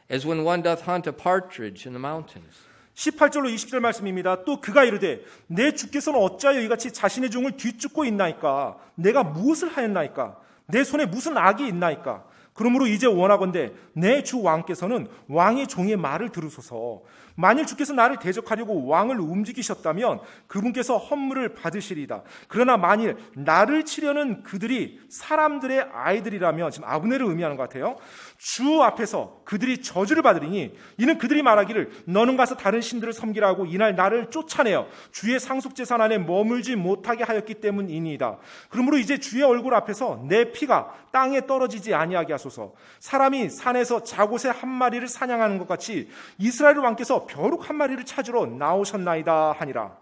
one doth hunt a partridge in the mountains. 18절로 20절 말씀입니다. 또 그가 이르되 내 주께서는 어찌하여 이같이 자신의 종을 뒤쫓고 있나이까? 내가 무엇을 하였나이까? 내 손에 무슨 악이 있나이까? 그러므로 이제 원하건대 내 주 왕께서는 왕의 종의 말을 들으소서. 만일 주께서 나를 대적하려고 왕을 움직이셨다면 그분께서 헌물을 받으시리이다. 그러나 만일 나를 치려는 그들이 사람들의 아이들이라면, 지금 아브넬을 의미하는 것 같아요. 주 앞에서 그들이 저주를 받으리니 이는 그들이 말하기를 너는 가서 다른 신들을 섬기라 하고 이날 나를 쫓아내어 주의 상속제산 안에 머물지 못하게 하였기 때문이니이다. 그러므로 이제 주의 얼굴 앞에서 내 피가 땅에 떨어지지 아니하게 하소서. 사람이 산에서 자곳의 한 마리를 사냥하는 것 같이 이스라엘 왕께서 벼룩 한 마리를 찾으러 나오셨나이다 하니라.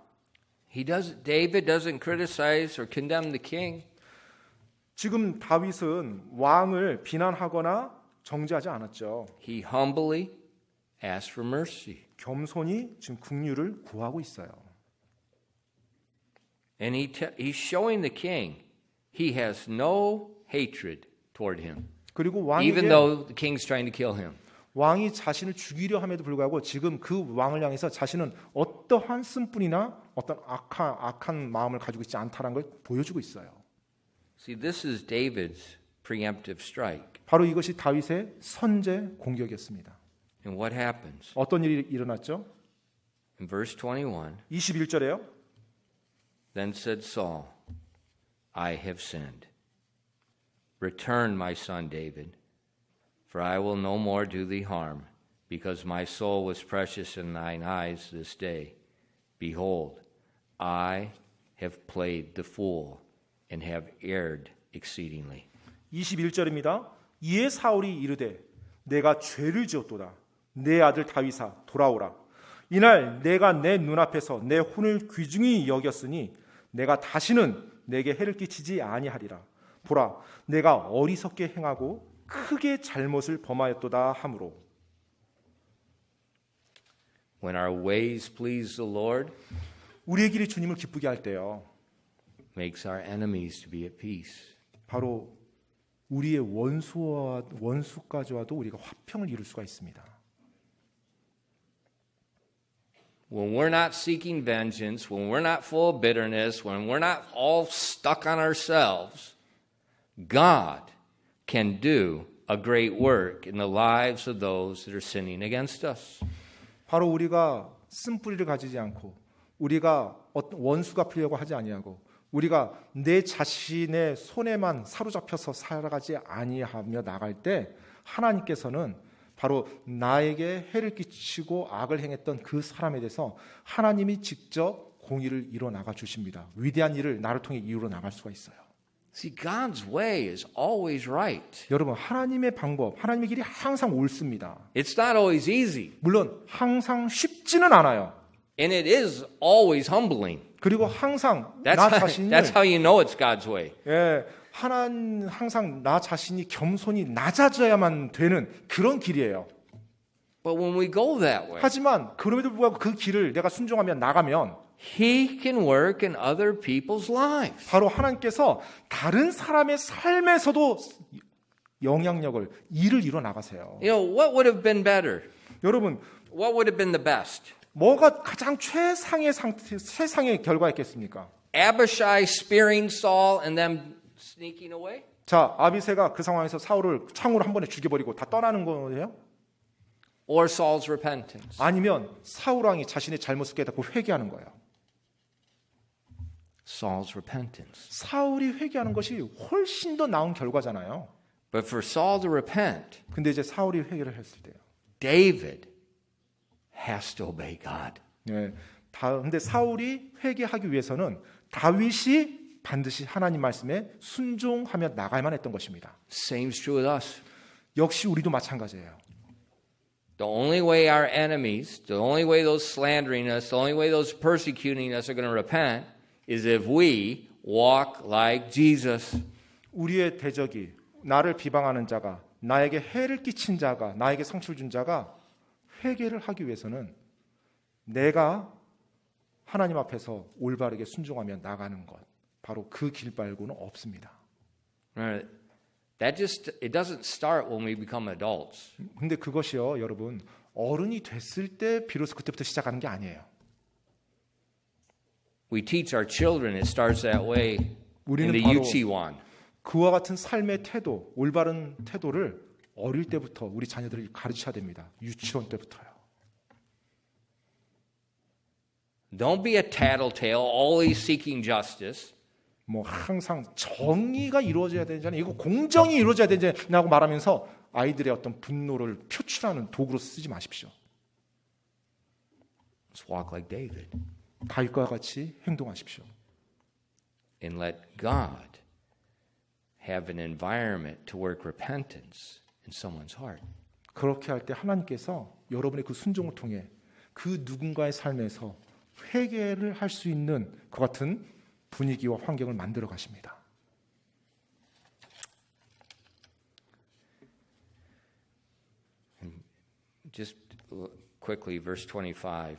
David doesn't criticize or condemn the king. 지금 다윗은 왕을 비난하거나 정죄하지 않았죠. He humbly asked for mercy. 겸손히 지금 긍휼을 구하고 있어요. And he's showing the king he has no hatred toward him. 그리고 Even 왕에게 though the king's trying to kill him. 왕이 자신을 죽이려 함에도 불구하고 지금 그 왕을 향해서 자신은 어떠한 쓴뿐이나 어떤 악한 마음을 가지고 있지 않다는 걸 보여주고 있어요. See, this is David's preemptive strike. 바로 이것이 다윗의 선제 공격이었습니다. And what happens? 어떤 일이 일어났죠? In verse 21, 21절에요. Then said Saul, I have sinned. Return, my son David, for I will no more do thee harm, because my soul was precious in thine eyes this day. Behold, I have played the fool and have erred exceedingly. 21절입니다. 이에 사울이 이르되 내가 죄를 지었도다. 내 아들 다윗아 돌아오라. 이날 내가 내 눈앞에서 내 혼을 귀중히 여겼으니 내가 다시는 내게 해를 끼치지 아니하리라. 보라, 내가 어리석게 행하고 크게 잘못을 범하였도다 하므로. When our ways please the Lord, 우리의 길이 주님을 기쁘게 할 때요, makes our enemies to be at peace. 바로 우리의 원수까지와도 우리가 화평을 이룰 수가 있습니다. When we're not seeking vengeance, when we're not full of bitterness, when we're not all stuck on ourselves, God can do a great work in the lives of those that are sinning against us. 바로 우리가 쓴뿌리를 가지지 않고 우리가 원수 갚으려고 하지 아니하고 우리가 내 자신의 손에만 사로잡혀서 살아가지 아니하며 나갈 때 하나님께서는 바로 나에게 해를 끼치고 악을 행했던 그 사람에 대해서 하나님이 직접 공의를 이뤄 나가 주십니다. 위대한 일을 나를 통해 이루어 나갈 수가 있어요. See, God's way is always right. 여러분, 하나님의 방법, 하나님의 길이 항상 옳습니다. It's not always easy, 물론 항상 쉽지는 않아요. and it is always humbling. 그리고 항상 That's 나 how, 자신을 that's how you know it's God's way. 항상 나 자신이 겸손히 낮아져야만 되는 그런 길이에요. But when we go that way, 하지만 그럼에도 불구하고 그 길을 내가 순종하며 나가면 He can work in other people's lives. 바로 하나님께서 다른 사람의 삶에서도 영향력을 일을 이뤄 나가세요. You know, what would have been better? 여러분, What would have been the best? 뭐가 가장 최상의 결과였겠습니까? Abishai spearing Saul and them sneaking away? 자, 아비새가 그 상황에서 사울을 창으로 한 번에 죽여버리고 다 떠나는 거예요? Or Saul's repentance? 아니면 사울 왕이 자신의 잘못을 깨닫고 회개하는 거예요. Saul's repentance. 사울이 회개하는 것이 훨씬 더 나은 결과잖아요. But for Saul to repent, 근데 이제 사울이 회개를 했을 때요. David has to obey God. 근데 사울이 회개하기 위해서는 다윗이 반드시 하나님 말씀에 순종하며 나가야만 했던 것입니다. Same is true with us. 역시 우리도 마찬가지예요. The only way our enemies, the only way those slandering us, the only way those persecuting us are going to repent is if we walk like Jesus. 우리의 대적이 나를 비방하는 자가 나에게 해를 끼친 자가 나에게 상처를 준 자가 회개를 하기 위해서는 내가 하나님 앞에서 올바르게 순종하며 나가는 것 바로 그 길 말고는 없습니다. It doesn't start when we become adults. 근데 그것이요, 여러분, 어른이 됐을 때 비로소 그때부터 시작하는 게 아니에요. We teach our children it starts that way in 우리는 the 바로 유치원. 그와 같은 삶의 태도, 올바른 태도를 어릴 때부터 우리 자녀들을 가르쳐야 됩니다. 유치원 때부터요. Don't be a tattletale, always seeking justice. 뭐 항상 정의가 이루어져야 되잖아요. 이거 공정이 이루어져야 되냐고 말하면서 아이들의 어떤 분노를 표출하는 도구로 쓰지 마십시오. Let's walk like David 다윗과 같이 행동하십시오. and let God have an environment to work repentance in someone's heart. 그렇게 할 때 하나님께서 여러분의 그 순종을 통해 그 누군가의 삶에서 회개를 할 수 있는 그 같은 분위기와 환경을 만들어 가십니다. Just quickly, verse 25.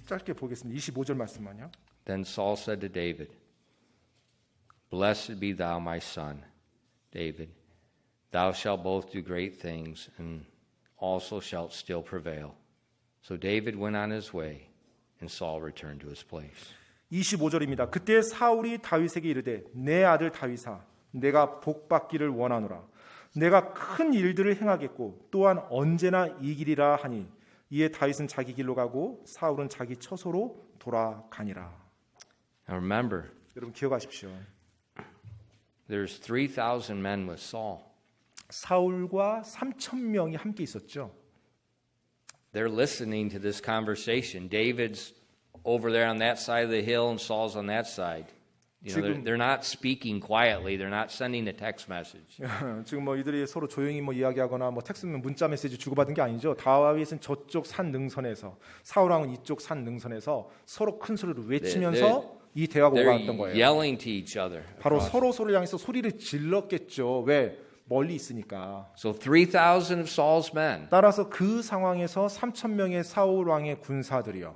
짧게 보겠습니다. 25절 말씀만요. Then Saul said to David, Blessed be thou, my son, David. Thou shalt both do great things, and also shalt still prevail. So David went on his way, and Saul returned to his place. 25절입니다. 그때 사울이 다윗에게 이르되 내 아들 다윗아 내가 복받기를 원하노라. 내가 큰 일들을 행하겠고 또한 언제나 이기리라 하니 이에 다윗은 자기 길로 가고 사울은 자기 처소로 돌아가니라. Now remember, 여러분 기억하십시오. there's 3,000 men with Saul. 사울과 3,000명이 함께 있었죠. They're listening to this conversation. David's over there on that side of the hill and Saul's on that side. You know, they're not speaking quietly. They're not sending a text message. 지금 뭐 이들이 서로 조용히 뭐 이야기하거나 뭐 텍스트 문자 메시지 주고받은 게 아니죠. 다윗은 저쪽 산 능선에서 사울 왕은 이쪽 산 능선에서 서로 큰 소리로 외치면서 이 대화가 오갔던 They're 거예요. yelling to each other. 바로 across. 서로를 향해서 소리를 질렀겠죠. 왜? 멀리 있으니까. So 3,000 of Saul's men 따라서 그 상황에서 3,000명의 사울 왕의 군사들이요.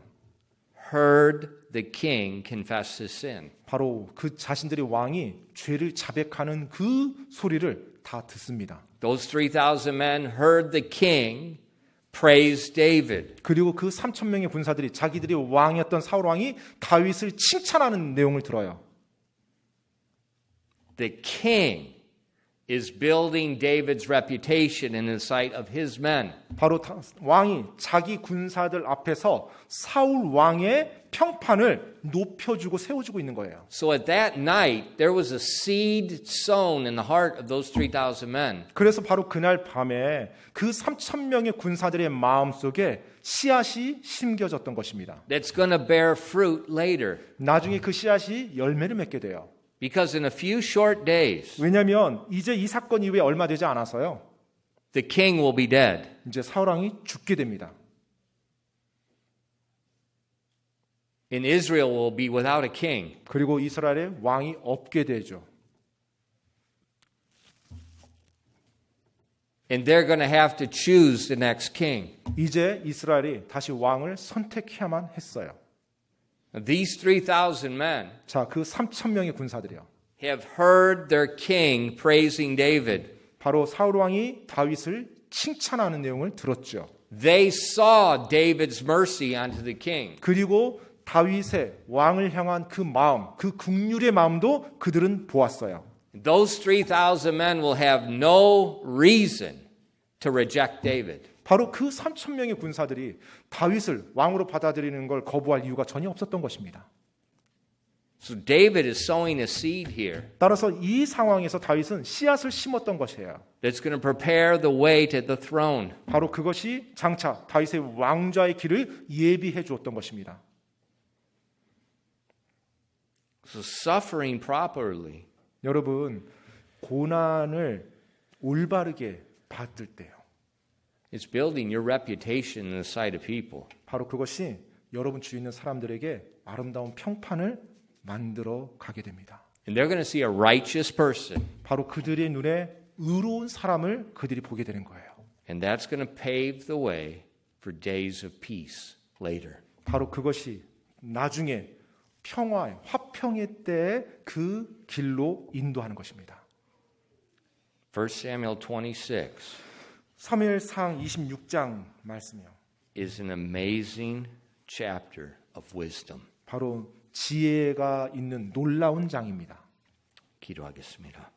heard the king confess his sin. 바로 그 자신들의 왕이 죄를 자백하는 그 소리를 다 듣습니다. Those 3,000 men heard the king praise David. 그리고 그 3,000명의 군사들이 자기들이 왕이었던 사울 왕이 다윗을 칭찬하는 내용을 들어요. The king is building David's reputation in the sight of his men. 바로 왕이 자기 군사들 앞에서 사울 왕의 평판을 높여주고 세워주고 있는 거예요. So at that night, there was a seed sown in the heart of those 3,000 men. 그래서 바로 그날 밤에 그 3,000명의 군사들의 마음속에 씨앗이 심겨졌던 것입니다. That's going to bear fruit later. 나중에 그 씨앗이 열매를 맺게 돼요. Because in a few short days, 왜냐하면 이제 이 사건 이후에 얼마 되지 않아서요. the king will be dead. 이제 사울 왕이 죽게 됩니다. And Israel will be without a king. 그리고 이스라엘에 왕이 없게 되죠. And they're going to have to choose the next king. 이제 이스라엘이 다시 왕을 선택해야만 했어요. These 3,000 men 자, 그 3,000명의 군사들이요. have heard their king praising David. 바로 사울 왕이 다윗을 칭찬하는 내용을 들었죠. They saw David's mercy unto the king. 그리고 다윗의 왕을 향한 그 마음, 그 긍휼의 마음도 그들은 보았어요. Those 3,000 men will have no reason to reject David. 바로 그 3,000명의 군사들이 다윗을 왕으로 받아들이는 걸 거부할 이유가 전혀 없었던 것입니다. So David is sowing a seed here 따라서 이 상황에서 다윗은 씨앗을 심었던 것이에요. that's going to prepare the way to the throne. 바로 그것이 장차 다윗의 왕좌의 길을 예비해 주었던 것입니다. So suffering properly 여러분, 고난을 올바르게 받을 때요. It's building your reputation in the sight of people. 바로 그것이 여러분 주위에 있는 사람들에게 아름다운 평판을 만들어 가게 됩니다. And they're going to see a righteous person. 바로 그들의 눈에 의로운 사람을 그들이 보게 되는 거예요. And that's going to pave the way for days of peace later. 바로 그것이 나중에 평화의 화평의 때에 그 길로 인도하는 것입니다. 1 Samuel 26 사무엘상 26장 말씀이요. is an amazing chapter of wisdom. 바로 지혜가 있는 놀라운 장입니다. 기도하겠습니다.